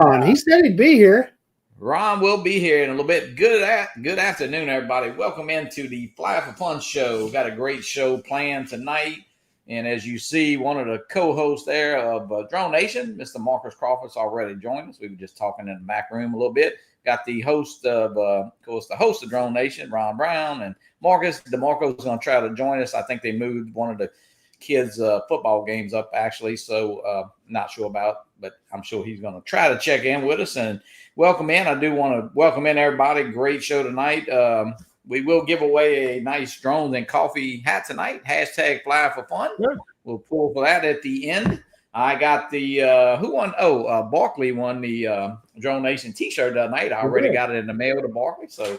Ron. He said he'd be here. Ron will be here in a little bit. Good afternoon, everybody. Welcome into the Fly for Fun show. We've got a great show planned tonight. And as you see, one of the co-hosts there of DroneNation, Mr. Marcus Crawford's already joined us. We were just talking in the back room a little bit. Got the host of DroneNation, Ron Brown, and Marcus. DeMarco's going to try to join us. I think they moved one of the kids' football games up, actually. So not sure about, but I'm sure he's going to try to check in with us and welcome in. I do want to welcome in everybody. Great show tonight. We will give away a nice drones and coffee hat tonight. Hashtag Fly for Fun. Good. We'll pull for that at the end. I got the who won? Barkley won the DroneNation T-shirt that night. I already got it in the mail to Barkley, so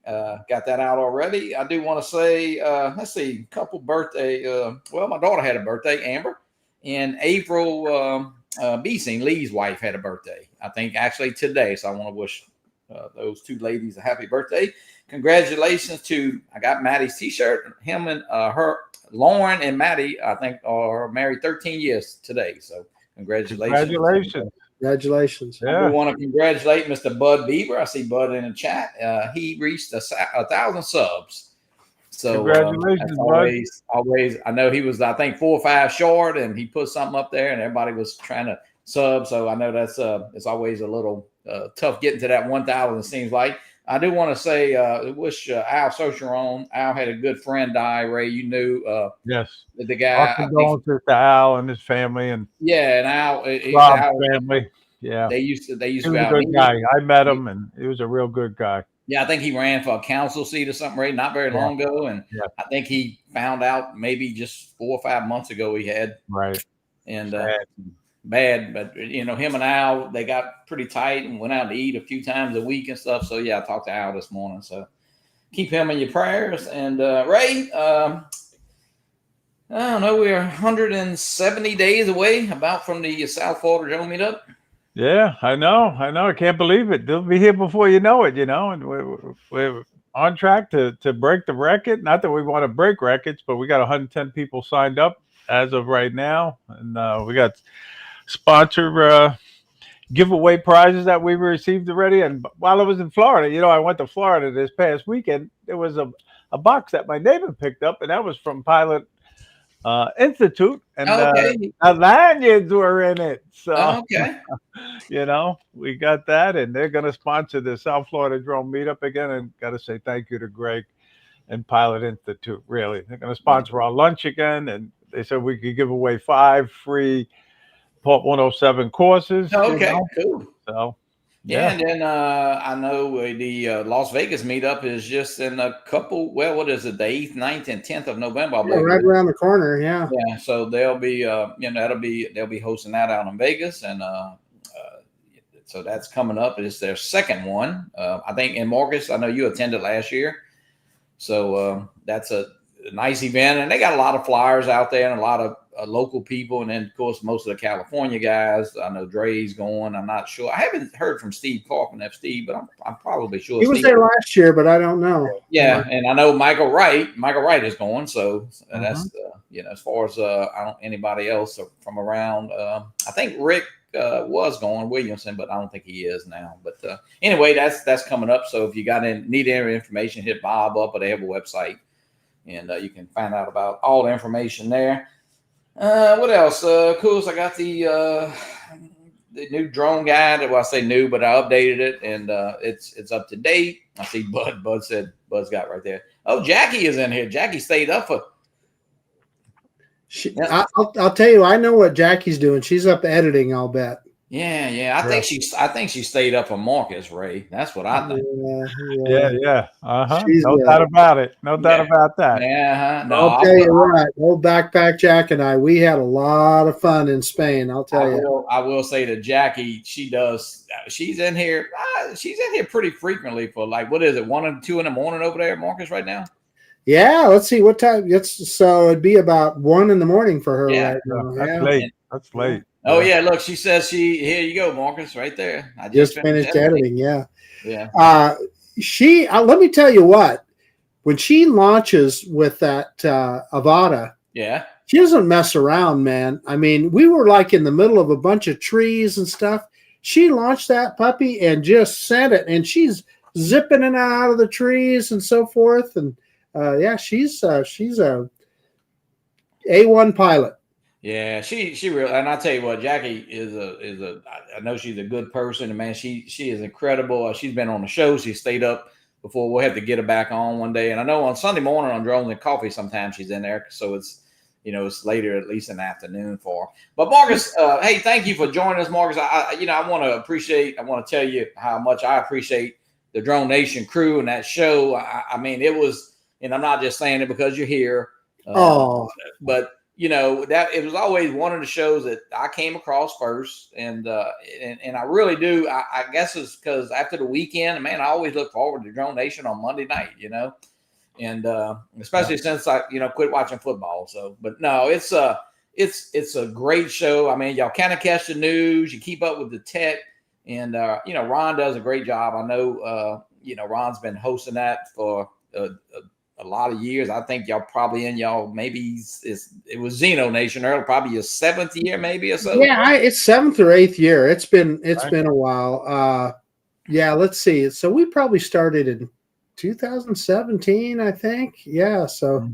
got that out already. I do want to say, let's see, a couple birthday. Well, my daughter had a birthday, Amber, and April Beesing, Lee's wife, had a birthday. I think actually today, so I want to wish those two ladies a happy birthday. Congratulations to, I got Maddie's T-shirt. Him and her, Lauren and Maddie, I think, are married 13 years today. So congratulations. Congratulations. Yeah. I want to congratulate Mr. Bud Bieber. I see Bud in the chat. He reached 1,000 subs. So congratulations, always. I know he was, I think, 4 or 5 short, and he put something up there, and everybody was trying to sub. So I know that's it's always a little tough getting to that 1,000. It seems like. I do want to say, wish Al Socheron. Al had a good friend die. Ray, you knew. Yes. The guy. Our condolences to Al and his family and. Yeah, and Al. Rob's family. Yeah. They used to. He was a good guy. I met him, and he was a real good guy. Yeah, I think he ran for a council seat or something, Ray, not very long ago, and I think he found out maybe just 4 or 5 months ago he had. Right. And bad, but him and Al, they got pretty tight and went out to eat a few times a week and stuff. So yeah, I talked to Al this morning. So keep him in your prayers. And Ray, I don't know, we're 170 days away about from the South Florida Drone Meetup. Yeah, I know. I can't believe it. They'll be here before you know it. And we're on track to break the record. Not that we want to break records, but we got 110 people signed up as of right now, and we got sponsor giveaway prizes that we received already. And while I was in Florida, I went to Florida this past weekend. There was a box that my neighbor picked up, and that was from Pilot Institute, and the lanyards were in it. So we got that, and they're going to sponsor the South Florida Drone Meetup again. And got to say thank you to Greg and Pilot Institute. Really, they're going to sponsor our lunch again, and they said we could give away 5 free Part 107 courses. Cool. So, and then I know the Las Vegas meetup is just in a couple. Well, what is it? The 8th, 9th, and 10th of November. Right around the corner. Yeah. Yeah. So they'll be, they'll be hosting that out in Vegas, and so that's coming up. It's their second one, I think. And Marcus, I know you attended last year, so that's a nice event, and they got a lot of flyers out there and a lot of local people, and then of course most of the California guys. I know Dre's going. I'm not sure. I haven't heard from Steve Clark and Steve, but I'm probably sure he was there last year, but I don't know. Yeah, and I know Michael Wright is going. So that's as far as I don't anybody else from around. I think Rick was going, Williamson, but I don't think he is now. But anyway, that's coming up. So if you need any information, hit Bob up, or they have a website. And you can find out about all the information there. What else? Cool. So I got the new drone guide. Well, I say new, but I updated it, and it's up to date. I see Bud. Bud's got right there. Oh, Jackie is in here. Jackie stayed up for. I'll tell you. I know what Jackie's doing. She's up editing. I'll bet. Yeah. I think she stayed up for Marcus, Ray. That's what I think. Yeah. No doubt about it. No doubt about that. Yeah. No, I'll tell you what. Old Backpack Jack and I, we had a lot of fun in Spain. I'll tell you. I will say to Jackie, she's in here. She's in here pretty frequently for what is it, 1 and 2 in the morning over there, Marcus, right now. Yeah. Let's see what time. So it'd be about 1 in the morning for her right now. That's late. That's late. Oh yeah, look, she says here you go, Marcus, right there. I just finished editing. Yeah. She let me tell you what, when she launches with that Avata, she doesn't mess around, man. I mean, we were in the middle of a bunch of trees and stuff. she launched that puppy and just sent it, and she's zipping in and out of the trees and so forth. And yeah, she's a A1 pilot. Yeah, she really, and I tell you what, Jackie is I know she's a good person, and man, she is incredible. She's been on the show. She stayed up before. We'll have to get her back on one day. And I know on Sunday morning on Drones and Coffee, sometimes she's in there, so it's it's later, at least in the afternoon for her. But Marcus, hey, thank you for joining us, Marcus. I want to tell you how much I appreciate the Drone Nation crew and that show. I mean, it was, and I'm not just saying it because you're here, but that it was always one of the shows that I came across first, and I really do. I guess it's because after the weekend, man, I always look forward to Drone Nation on Monday night, and especially since I quit watching football. So, but no, it's a great show. I mean, y'all kind of catch the news, you keep up with the tech, and Ron does a great job. I know Ron's been hosting that for a lot of years. I think y'all probably maybe it was DroneNation earlier, probably your 7th year, maybe or so. Yeah, it's 7th or 8th year. It's been a while. Yeah, let's see. So we probably started in 2017, I think. Yeah, so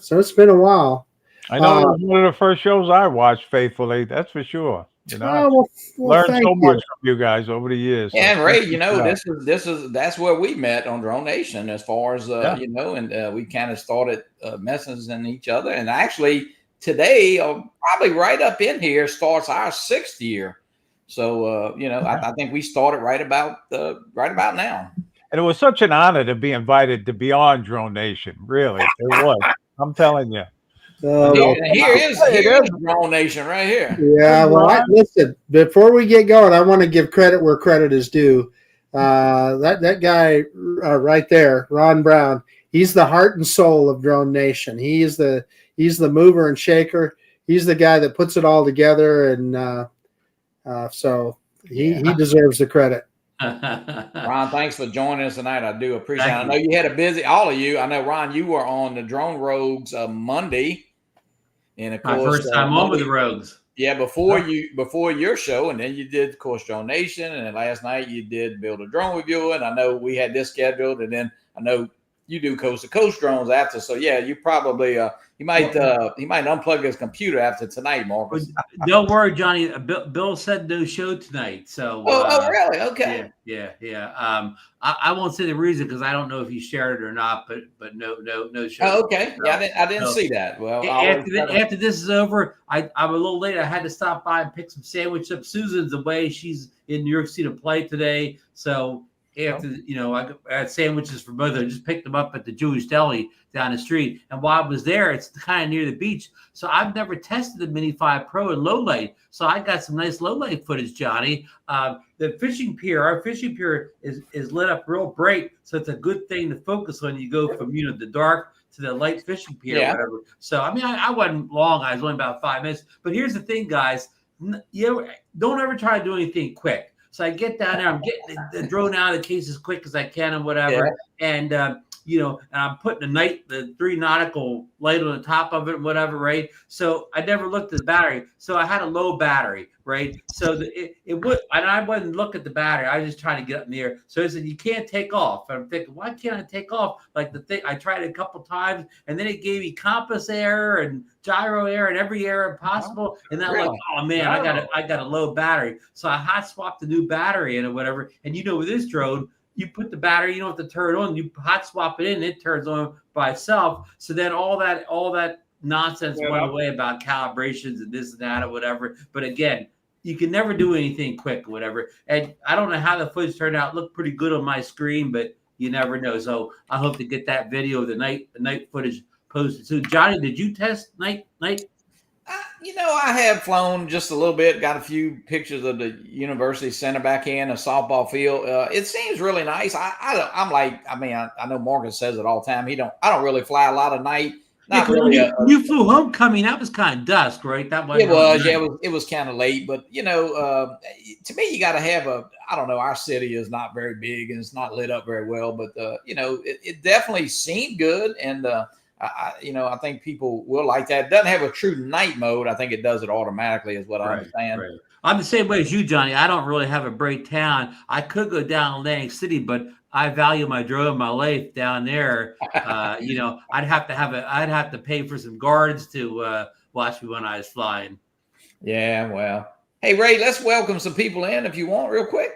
so it's been a while. I know it was one of the first shows I watched faithfully. That's for sure. Well, learned so much from you guys over the years. So and Ray, that's where we met on DroneNation, as far as and we kind of started messaging each other. And actually today, probably right up in here, starts our 6th year. So I think we started right about now. And it was such an honor to be invited to be on DroneNation. Really, it was. I'm telling you. Here is DroneNation right here. Yeah, well, listen, before we get going, I want to give credit where credit is due. That guy right there, Ron Brown, he's the heart and soul of DroneNation. He's the mover and shaker. He's the guy that puts it all together, and so he deserves the credit. Ron, thanks for joining us tonight. I do appreciate it. I know you had a busy, all of you. I know, Ron, you were on the Drone Rogues Monday. And of course, my first time on with the Rogues. Yeah, before your show, and then you did, of course, DroneNation, and then last night you did Build a Drone Review, and I know we had this scheduled, and then I know you do Coast to Coast drones after. So yeah, you probably he might unplug his computer after tonight, Marcus. Don't worry, Johnny. Bill said no show tonight. So really? Okay. Yeah. I won't say the reason because I don't know if he shared it or not. But no show. Oh, okay. Yeah, I didn't see that. Well, after this is over, I'm a little late. I had to stop by and pick some sandwich up. Susan's away. She's in New York City to play today. So after I had sandwiches for both of them. Just picked them up at the Jewish deli down the street. And while I was there, it's kind of near the beach. So I've never tested the Mini 5 Pro in low light. So I got some nice low light footage, Johnny. The fishing pier, our fishing pier is lit up real bright. So it's a good thing to focus on. You go from the dark to the light fishing pier or whatever. So I mean, I wasn't long. I was only about 5 minutes. But here's the thing, guys. Don't ever try to do anything quick. So I get down there, I'm getting the drone out of the case as quick as I can and whatever. Yeah. And, and I'm putting the 3 nautical light on the top of it and whatever, right? So I never looked at the battery. So I had a low battery, right? So it would, and I wouldn't look at the battery. I was just trying to get up in the air. So I said, you can't take off. And I'm thinking, why can't I take off? Like the thing, I tried it a couple times and then it gave me compass error and gyro error and every error possible. And then I'm like, oh man, I got a low battery. So I hot swapped the new battery in or whatever. And with this drone, you put the battery, you don't have to turn it on. You hot swap it in, it turns on by itself. So then all that nonsense went away about calibrations and this and that or whatever. But again, you can never do anything quick or whatever. And I don't know how the footage turned out. It looked pretty good on my screen, but you never know. So I hope to get that video of the night footage posted. So Johnny, did you test night? I have flown just a little bit, got a few pictures of the university center back in a softball field. It seems really nice. I know Morgan says it all the time. I don't really fly a lot of night. Not really. You flew homecoming. That was kind of dusk, right? That was. It was. Yeah, it was kind of late. But to me, you got to have I don't know. Our city is not very big and it's not lit up very well. But it definitely seemed good and. I think people will like that. It doesn't have a true night mode. I think it does it automatically, is what I understand. Right. I'm the same way as you, Johnny. I don't really have a break town. I could go down Atlantic City, but I value my drone, my life down there. I'd have to pay for some guards to watch me when I was flying. Yeah, well. Hey, Ray, let's welcome some people in if you want, real quick.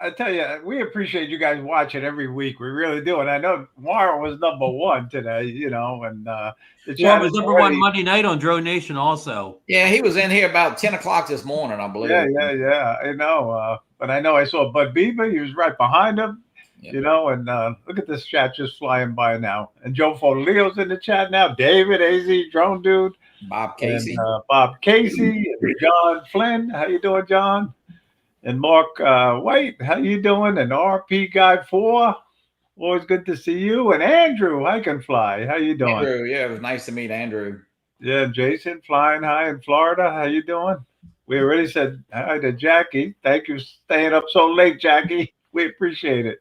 I tell you, we appreciate you guys watching every week. We really do. And I know Mara was number one today, and the Well, chat it was is number already, one Monday night on DroneNation also. Yeah, he was in here about 10 o'clock this morning, I believe. Yeah. I know. But I know I saw Bud Beaver. He was right behind him, and look at this chat just flying by now. And Joe Fodolio's in the chat now. David, AZ, Drone Dude. Bob Casey. And Bob Casey. And John Flynn. How you doing, John? And Mark White, how you doing? And RP Guy 4, always good to see you. And Andrew Heikenfly, how you doing? Andrew, yeah, it was nice to meet Andrew. Yeah, Jason, flying high in Florida, how you doing? We already said hi to Jackie. Thank you for staying up so late, Jackie. We appreciate it.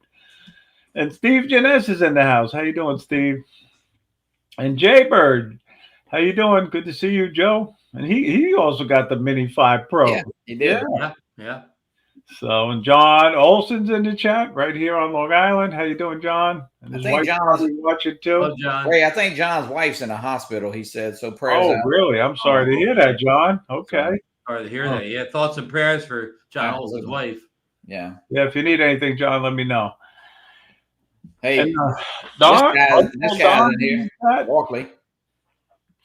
And Steve Janess is in the house. How you doing, Steve? And Jaybird, how you doing? Good to see you, Joe. And he also got the Mini 5 Pro. Yeah, he did. Yeah. So, and John Olson's in the chat right here on Long Island. How you doing, John? And his wife probably watching too. Oh, John. Ray, I think John's wife's in a hospital, he said. So prayers out. Really? I'm sorry to hear that, John. Okay. Sorry to hear that. Yeah, thoughts and prayers for John Olson's wife. Yeah. Yeah, if you need anything, John, let me know. Hey, and, Don, this guy's in here. Barkley.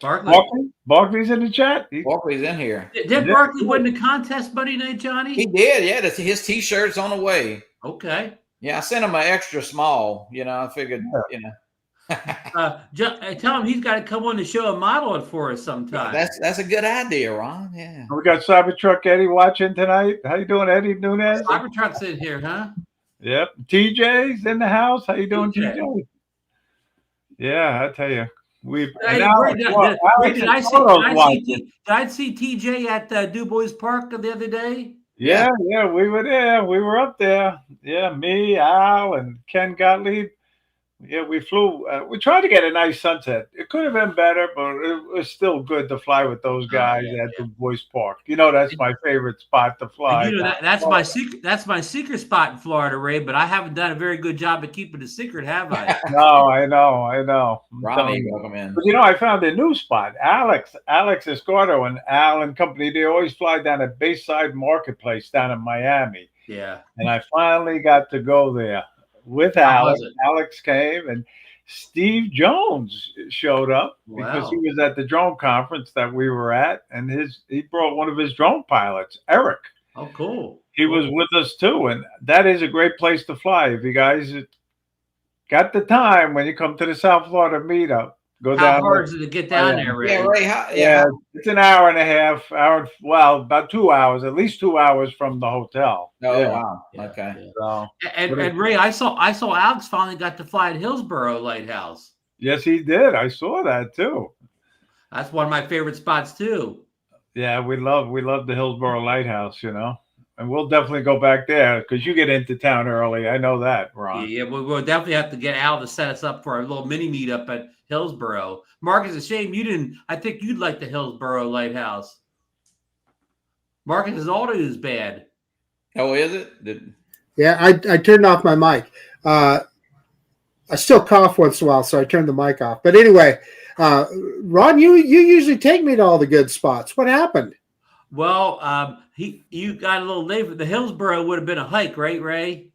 Barkley's in the chat. Barkley's in here. Did Barkley win the contest Monday night, Johnny? He did. Yeah, his T-shirt's on the way. Okay. Yeah, I sent him an extra small. I figured. Tell him he's got to come on the show and model it for us sometime. Yeah, that's a good idea, Ron. Yeah. We got Cybertruck Eddie watching tonight. How you doing, Eddie Nunez? Cybertruck's in here, huh? Yep. TJ's in the house. How you doing, TJ? Yeah, I tell you. Did I see TJ at Du Bois Park the other day? Yeah, we were there. We were up there. Yeah, me, Al, and Ken Gottlieb. Yeah, we flew. We tried to get a nice sunset. It could have been better, but it was still good to fly with those guys at Du Bois Park. That's my favorite spot to fly. That's my secret. That's my secret spot in Florida, Ray. But I haven't done a very good job of keeping it a secret, have I? No, I know. Ronnie, welcome in. But I found a new spot. Alex Escardo and Al and company. They always fly down at Bayside Marketplace down in Miami. Yeah. And I finally got to go there with Alex. Alex came and Steve Jones showed up because he was at the drone conference that we were at, and he brought one of his drone pilots, Eric. Oh, cool. He was with us too, and that is a great place to fly. If you guys got the time when you come to the South Florida meetup, go down. How hard is it to get down there, Ray? Yeah, Ray. It's an hour and a half. About 2 hours, at least 2 hours from the hotel. Oh, wow. Okay. So, and Ray, I saw Alex finally got to fly at Hillsborough Lighthouse. Yes, he did. I saw that too. That's one of my favorite spots too. Yeah, we love the Hillsborough Lighthouse, and we'll definitely go back there because you get into town early. I know that, Ron. Yeah, we'll definitely have to get Al to set us up for a little mini meetup at Hillsborough. Mark, it's a shame you didn't. I think you'd like the Hillsborough Lighthouse. Marcus' audio is bad. Oh, is it? Yeah, I turned off my mic. I still cough once in a while, so I turned the mic off. But anyway, Ron, you usually take me to all the good spots. What happened? Well, you got a little late. The Hillsborough would have been a hike, right, Ray?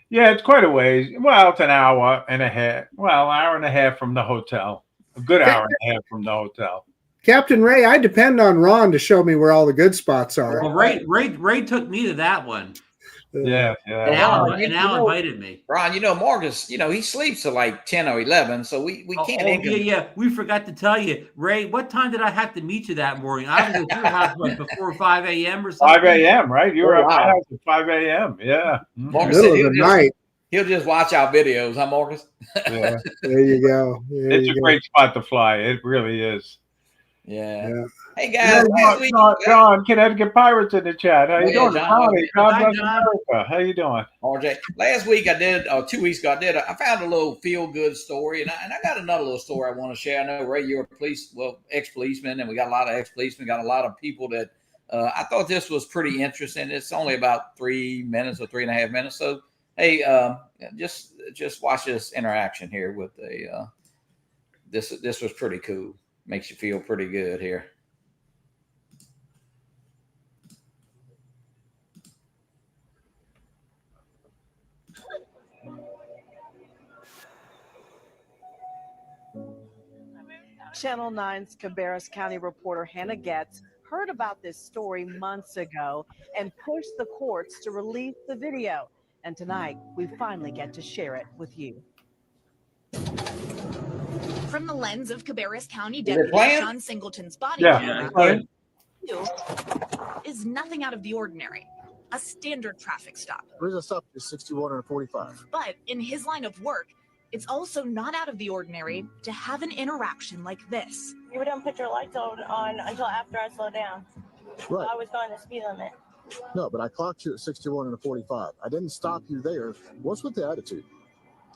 Yeah, it's quite a ways. Well, it's an hour and a half. Well, hour and a half from the hotel. A good hour and a half from the hotel. Captain Ray, I depend on Ron to show me where all the good spots are. Well, Ray took me to that one. Yeah. And Al invited me. Ron, Marcus, he sleeps till like 10 or 11, so we can't. Yeah. We forgot to tell you, Ray. What time did I have to meet you that morning? I was at your house before 5 a.m. or something. 5 a.m. Right? You were at my house at 5 a.m. Yeah. Marcus Middle of the night. He'll just watch our videos, huh, Marcus? Yeah. There you go. It's a great spot to fly. It really is. Yeah. Hey guys, John, Connecticut Pirates in the chat. How you doing? John, God bless America. How you doing? RJ. Last week 2 weeks ago, I found a little feel-good story, and I got another little story I want to share. I know, Ray, you're a ex-policeman, and we got a lot of ex-policemen, got a lot of people that I thought this was pretty interesting. It's only about 3 minutes or 3.5 minutes. So, hey, just watch this interaction here with a. This was pretty cool. Makes you feel pretty good here. Channel 9's Cabarrus County reporter Hannah Getz heard about this story months ago and pushed the courts to release the video. And tonight, we finally get to share it with you. From the lens of Cabarrus County Is it Deputy playing? Sean Singleton's body Yeah, camera, it's fine. is nothing out of the ordinary. A standard traffic stop. The reason I stopped is 61 and 45. But in his line of work, it's also not out of the ordinary to have an interaction like this. You don't put your lights on until after I slow down. Right. I was going the speed limit. No, but I clocked you at 61 and a 45. I didn't stop you there. What's with the attitude?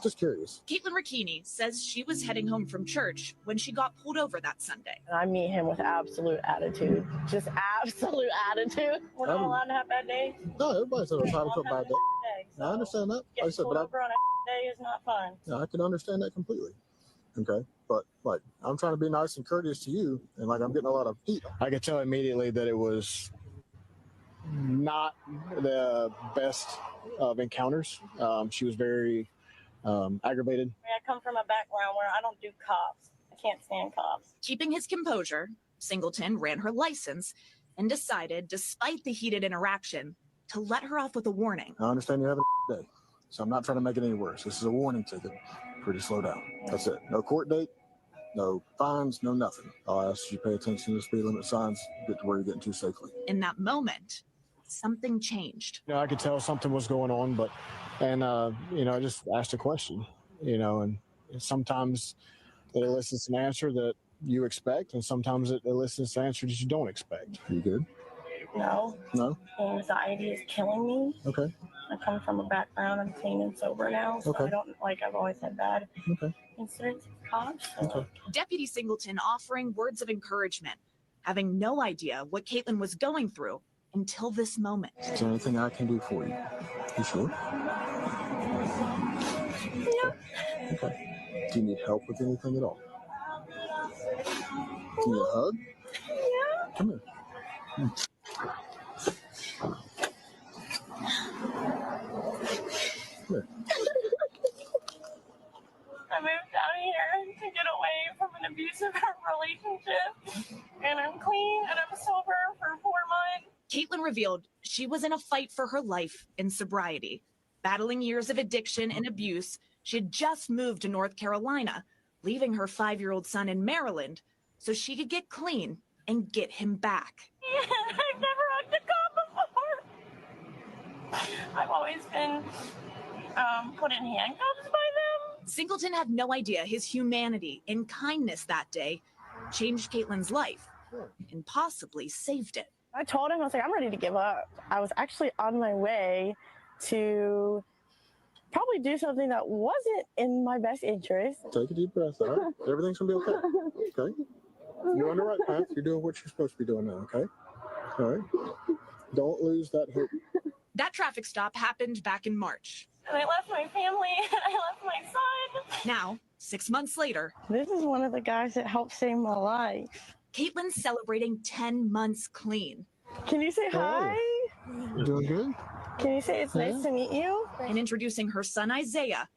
Just curious. Caitlin Ricchini says she was heading home from church when she got pulled over that Sunday. And I meet him with absolute attitude. Just absolute attitude. We're not allowed to have bad days. No, everybody's entitled to a bad day. So I understand that. Like I getting said, pulled but over on a day is not fun. I can understand that completely. Okay, but like I'm trying to be nice and courteous to you, and like I'm getting a lot of heat. I could tell immediately that it was not the best of encounters. She was very aggravated. I mean, I come from a background where I don't do cops. I can't stand cops. Keeping his composure, Singleton ran her license and decided, despite the heated interaction, to let her off with a warning. I understand you're having a day, so I'm not trying to make it any worse. This is a warning ticket. Pretty slow down. That's it. No court date, no fines, no nothing. I'll ask you to pay attention to the speed limit signs, get to where you're getting to safely. In that moment, something changed. I could tell something was going on, I just asked a question, and sometimes it elicits an answer that you expect, and sometimes it elicits an answer that you don't expect. You good? No. No? Anxiety is killing me. Okay. I come from a background. I'm clean and sober now, so Okay. I don't I've always had bad Okay. incidents with cops. So. Okay. Deputy Singleton offering words of encouragement, having no idea what Caitlin was going through until this moment. Is there anything I can do for you? You sure? Yeah. Okay. Do you need help with anything at all? Do you need a hug? Yeah. Come here. I moved down here to get away from an abusive relationship, and I'm clean and I'm sober for 4 months. Caitlin revealed she was in a fight for her life in sobriety. Battling years of addiction and abuse, she had just moved to North Carolina, leaving her 5-year-old son in Maryland so she could get clean and get him back. I've never hugged a cop before. I've always been put in handcuffs by them. Singleton had no idea his humanity and kindness that day changed Caitlin's life and possibly saved it. I told him, I was like, I'm ready to give up. I was actually on my way to probably do something that wasn't in my best interest. Take a deep breath. All right? Everything's going to be okay. Okay? You're on the right path. You're doing what you're supposed to be doing now, okay? All right? Don't lose that hope. That traffic stop happened back in March. And I left my family, and I left my son. Now, 6 months later, This is one of the guys that helped save my life. Caitlin's celebrating 10 months clean. Can you say hi? You doing good? Can you say it's nice to meet you? And introducing her son Isaiah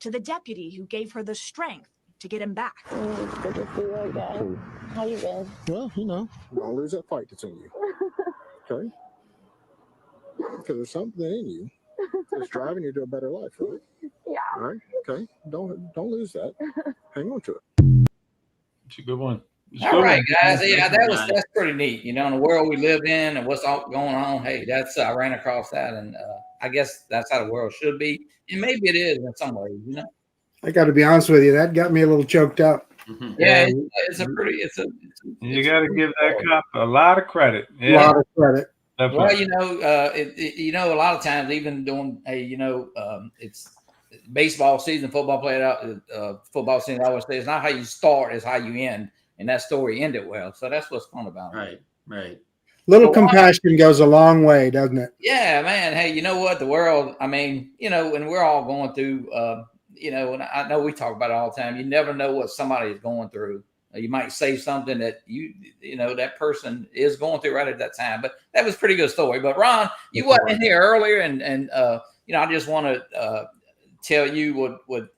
to the deputy who gave her the strength to get him back. It's good to see you again. Cool. How you been? Well, don't lose that fight that's in you. Okay? Because there's something in you that's driving you to a better life, right? Yeah. All right? Okay? Don't lose that. Hang on to it. It's a good one. It's a All good right, one. guys. Yeah, that's pretty neat. In the world we live in and what's all going on. Hey, I ran across that, and I guess that's how the world should be, and maybe it is in some ways. I got to be honest with you, that got me a little choked up. Yeah, it's a You got to give that cop a lot of credit. A lot of credit. Definitely. Well, a lot of times, even doing, it's baseball season, football season. I always say it's not how you start, it's how you end, and that story ended well. So that's what's fun about it. Right. Little Well, compassion goes a long way, doesn't it? Yeah, man. Hey, you know what? The world, I mean, when we're all going through, and I know we talk about it all the time. You never know what somebody is going through. You might say something that that person is going through right at that time. But that was a pretty good story. But Ron, you wasn't in here earlier, and I just want to tell you what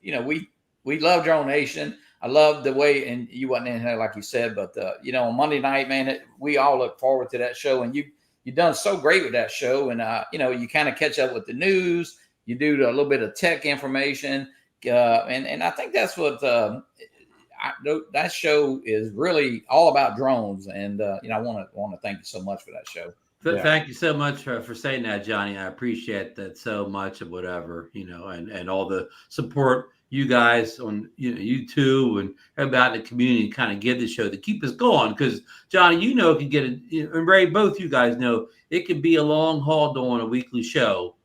we love DroneNation. I love the way, and you wasn't in here like you said, but on Monday night, man, we all look forward to that show, and you've done so great with that show, and you kind of catch up with the news. You do a little bit of tech information, and I think that's what that show is really all about drones. And I want to thank you so much for that show. Thank you so much for saying that, Johnny. I appreciate that so much, of whatever, and all the support you guys on YouTube and everybody in the community kind of give the show to keep us going. Because Johnny, it can get and Ray, both you guys know it can be a long haul doing a weekly show,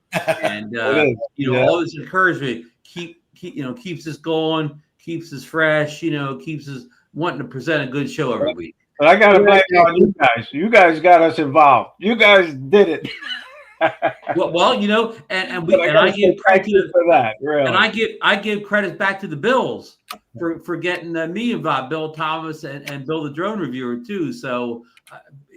and all this encouragement keeps us going, keeps us fresh, keeps us wanting to present a good show every week. But I got to blame it on you guys. You guys got us involved. You guys did it. well, and I give credit for that. Really. And I give credit back to the Bills for getting me involved, Bill Thomas and Bill the Drone Reviewer too. So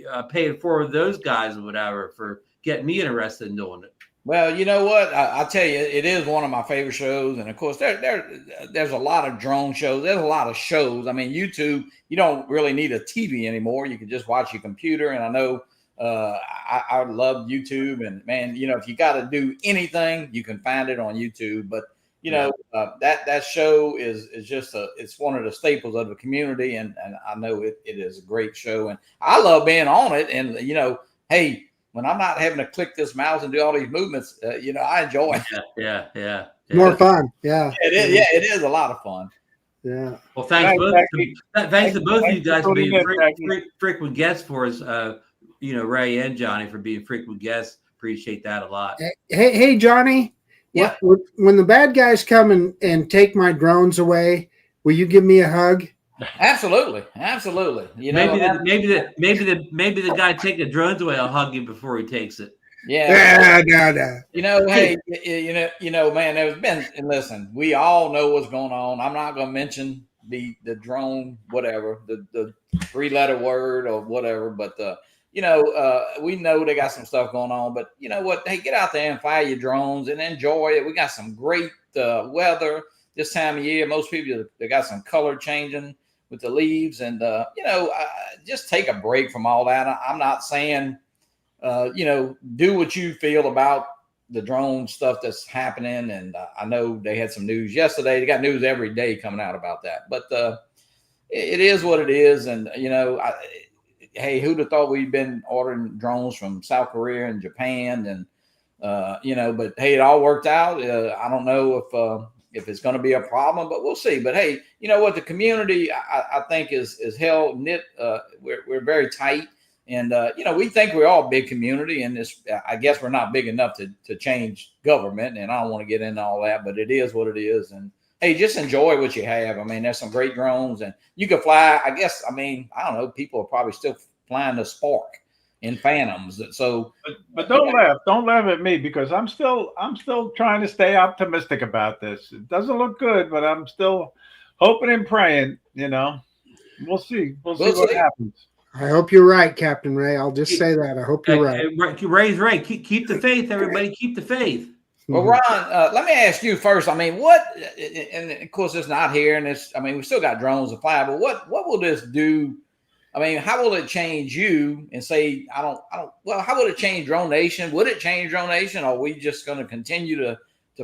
I pay it forward those guys or whatever for getting me interested in doing it. Well, you know what? I'll tell you, it is one of my favorite shows. And, of course, there's a lot of drone shows. There's a lot of shows. I mean, YouTube, you don't really need a TV anymore. You can just watch your computer. And I know I love YouTube. And, man, if you got to do anything, you can find it on YouTube. But, that show is just it's one of the staples of the community. And I know it is a great show. And I love being on it. And, hey, when I'm not having to click this mouse and do all these movements, I enjoy it. Yeah. More fun. Yeah. It is. Yeah, it is a lot of fun. Yeah. Well, thanks to both of you guys for being frequent guests for us. Ray and Johnny for being frequent guests. Appreciate that a lot. Hey, Johnny. Yeah. When the bad guys come and take my drones away, will you give me a hug? Absolutely. Maybe the guy taking the drones away, I'll hug him before he takes it. Yeah. No. Hey, man, there's been, and listen, we all know what's going on. I'm not going to mention the drone, whatever, the 3-letter word or whatever, but we know they got some stuff going on. But you know what? Hey, get out there and fly your drones and enjoy it. We got some great weather this time of year. Most people, they got some color changing with the leaves, and just take a break from all that. I'm not saying do what you feel about the drone stuff that's happening, and I know they had some news yesterday. They got news every day coming out about that, but it is what it is. And hey, who'd have thought we'd been ordering drones from South Korea and Japan, and but hey, it all worked out. I don't know if it's going to be a problem, but we'll see. But hey, you know what? The community, I think, is held knit. We're very tight, and we think we're all a big community. And I guess we're not big enough to change government. And I don't want to get into all that, but it is what it is. And hey, just enjoy what you have. I mean, there's some great drones, and you can fly. I guess. I mean, I don't know. People are probably still flying the Spark in Phantoms. So, but don't laugh at me, because I'm still trying to stay optimistic about this. It doesn't look good, but I'm still hoping and praying. We'll see. We'll see what happens. I hope you're right, Captain Ray. I'll just say that. I hope you're right. Ray's right. Keep the faith, everybody. Keep the faith. Well, Ron, let me ask you first. I mean, what? And of course, it's not here, and it's. I mean, we still got drones to fly, but what will this do? I mean, how will it change you? And say, I don't. Well, how would it change DroneNation? Would it change DroneNation? Or are we just going to continue to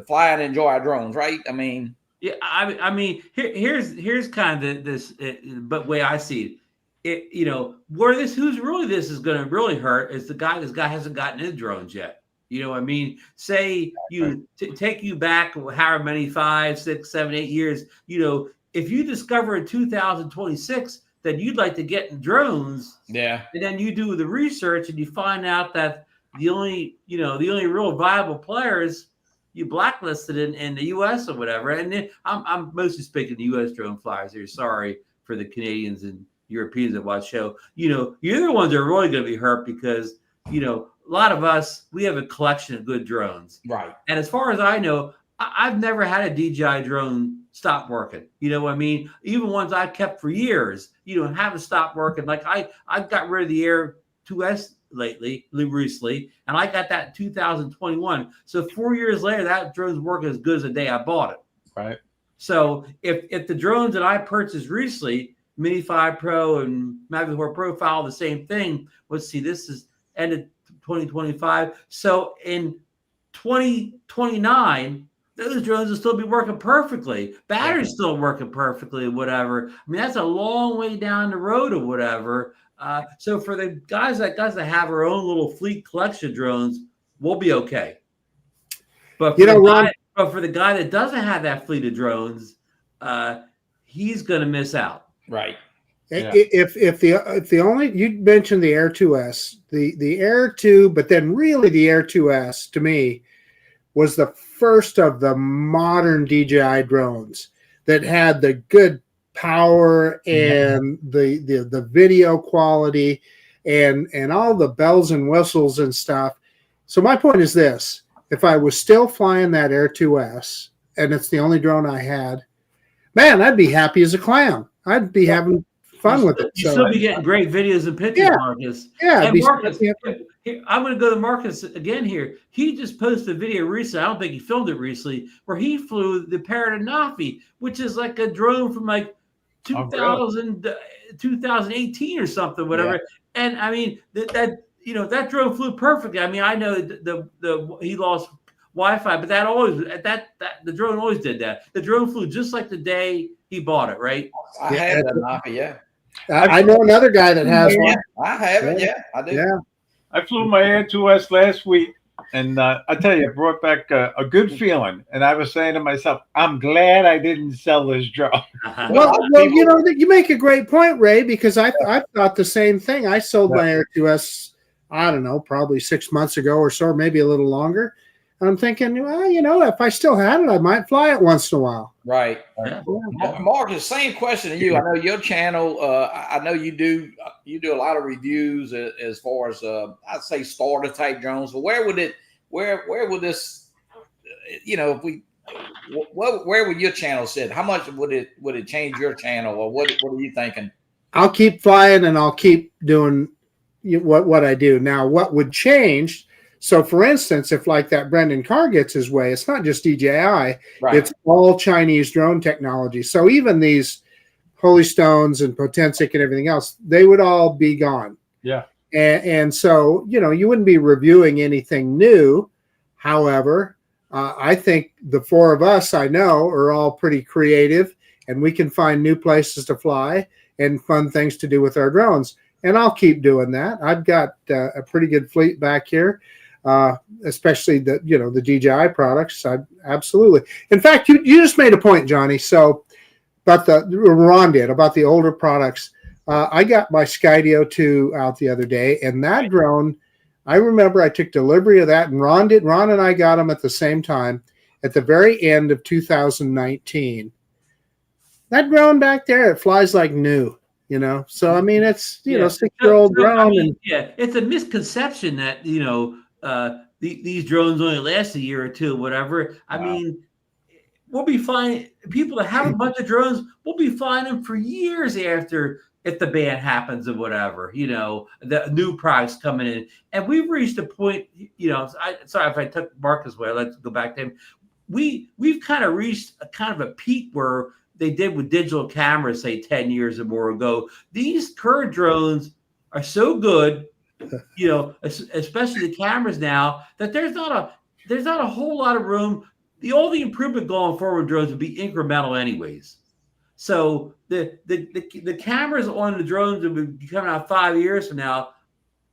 fly and enjoy our drones? Right? I mean, yeah. I mean, here's kind of this, but way I see it. Where who's really this is going to really hurt is this guy hasn't gotten into drones yet. I mean, say you take you back however many 5, 6, 7, 8 years. If you discover in 2026 that you'd like to get in drones, yeah, and then you do the research and you find out that the only real viable players you blacklisted in the U.S. or whatever. And then I'm mostly speaking to U.S. drone flyers here. Sorry for the Canadians and Europeans that watch show, you're the ones that are really going to be hurt because, a lot of us, we have a collection of good drones. Right. And as far as I know, I've never had a DJI drone stop working. You know what I mean? Even ones I've kept for years, haven't stopped working. Like I got rid of the Air 2S recently, and I got that in 2021. So 4 years later, that drone's working as good as the day I bought it. Right. So if the drones that I purchased recently, Mini 5 Pro and Mavic 4 Profile, the same thing. Let's see, this is ended 2025. So in 2029, those drones will still be working perfectly. Batteries still working perfectly, whatever. I mean, that's a long way down the road or whatever. So for the guys that have our own little fleet collection drones, we'll be okay. But for the guy that doesn't have that fleet of drones, he's going to miss out. Right. Yeah. If the only, you mentioned the Air 2S, the Air 2, but then really the Air 2S to me was the first of the modern DJI drones that had the good power and the video quality and all the bells and whistles and stuff. So my point is this: if I was still flying that Air 2S and it's the only drone I had, man, I'd be happy as a clown. I'd be having fun with it. You still be getting great videos and pictures, Marcus. Yeah, Marcus, I'm going to go to Marcus again here. He just posted a video recently. I don't think he filmed it recently, where he flew the Parrot Nafi, which is like a drone from like 2018 or something, whatever. Yeah. And I mean that drone flew perfectly. I mean, I know he lost Wi-Fi, but the drone always did that. The drone flew just like the day he bought it, right? I have that Nafi, yeah. I know another guy that has one. I have it, yeah, I do. Yeah. I flew my Air 2S last week, and I tell you, it brought back a good feeling. And I was saying to myself, I'm glad I didn't sell this drone. Well, you make a great point, Ray, because I thought the same thing. I sold my Air 2S, I don't know, probably 6 months ago or so, maybe a little longer. I'm thinking, well, if I still had it, I might fly it once in a while. Right. Yeah. Marcus, same question to you. I know your channel. I know you do a lot of reviews as far as I'd say starter type drones. But where would this, where would your channel sit? How much would it change your channel, or what are you thinking? I'll keep flying and I'll keep doing what I do. Now, what would change? So, for instance, if like that Brendan Carr gets his way, it's not just DJI, right. It's all Chinese drone technology. So even these Holy Stones and Potensic and everything else, they would all be gone. Yeah. And so, you wouldn't be reviewing anything new. However, I think the four of us I know are all pretty creative, and we can find new places to fly and fun things to do with our drones. And I'll keep doing that. I've got a pretty good fleet back here. Especially the DJI products. Absolutely. In fact, you just made a point, Johnny. So about Ron did about the older products. I got my Skydio 2 out the other day, and that drone, I remember I took delivery of that, and Ron did. Ron and I got them at the same time at the very end of 2019. That drone back there, it flies like new. So I mean, it's 6-year-old drone. I mean, it's a misconception that these drones only last a year or two, whatever. I mean, we'll be flying people that have a bunch of drones. We'll be flying them for years after, if the ban happens or whatever. The new products coming in, and we've reached a point. Sorry if I took Marcus away. Let's go back to him. We've kind of reached a peak where they did with digital cameras, say 10 years or more ago. These current drones are so good, especially the cameras now, that there's not a whole lot of room. The only improvement going forward with drones would be incremental anyways. So the cameras on the drones that will be coming out 5 years from now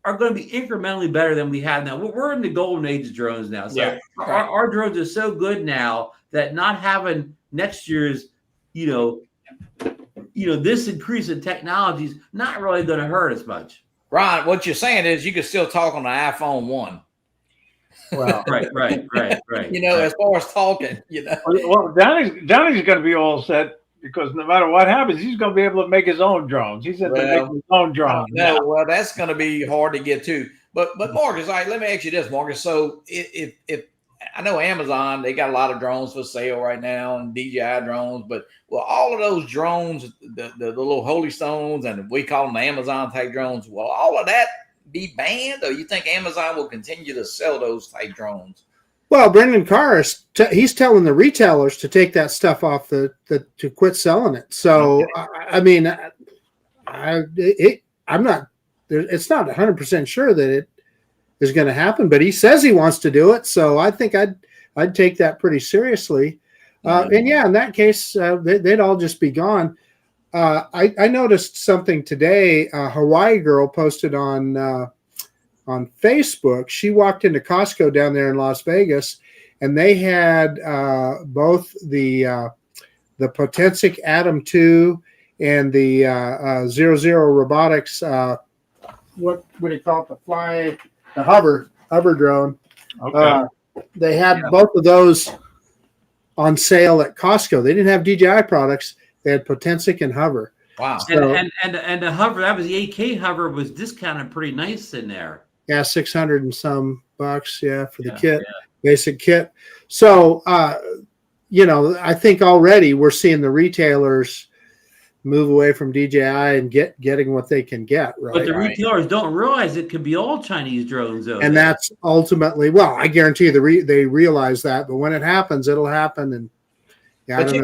are going to be incrementally better than we have now. We're in the golden age of drones now. So our drones are so good now that not having next year's this increase in technology is not really going to hurt as much. Ron, what you're saying is you can still talk on the iPhone 1. Well, right. As far as talking, Well, Johnny's going to be all set. because no matter what happens, he's going to be able to make his own drones. He's into making his own drones. No, well, that's going to be hard to get to. But Marcus, all right, let me ask you this, Marcus. So if I know Amazon, they got a lot of drones for sale right now and DJI drones, but will all of those drones, the little Holy Stones, and we call them the Amazon type drones, will all of that be banned, or you think Amazon will continue to sell those type drones? Well, Brendan Carr he's telling the retailers to take that stuff off to quit selling it. So okay. I mean, I'm not. It's not 100% sure that it is going to happen, but he says he wants to do it. So I think I'd take that pretty seriously. And yeah, in that case, they'd all just be gone. I noticed something today. A Hawaii girl posted on Facebook. She walked into Costco down there in Las Vegas, and they had both the Potensic Atom 2 and the 00 Robotics. What do you call it? The hover drone. Okay. They had both of those on sale at Costco. They didn't have DJI products. They had Potensic and Hover. Wow. So, and the Hover, that was the 8K Hover, was discounted pretty nice in there. Yeah, $600 and some bucks. Yeah, for the kit, basic kit. So, I think already we're seeing the retailers move away from DJI and getting what they can get. Right. But the retailers don't realize it could be all Chinese drones, though. And that's ultimately, well, I guarantee they realize that. But when it happens, it'll happen. And yeah, but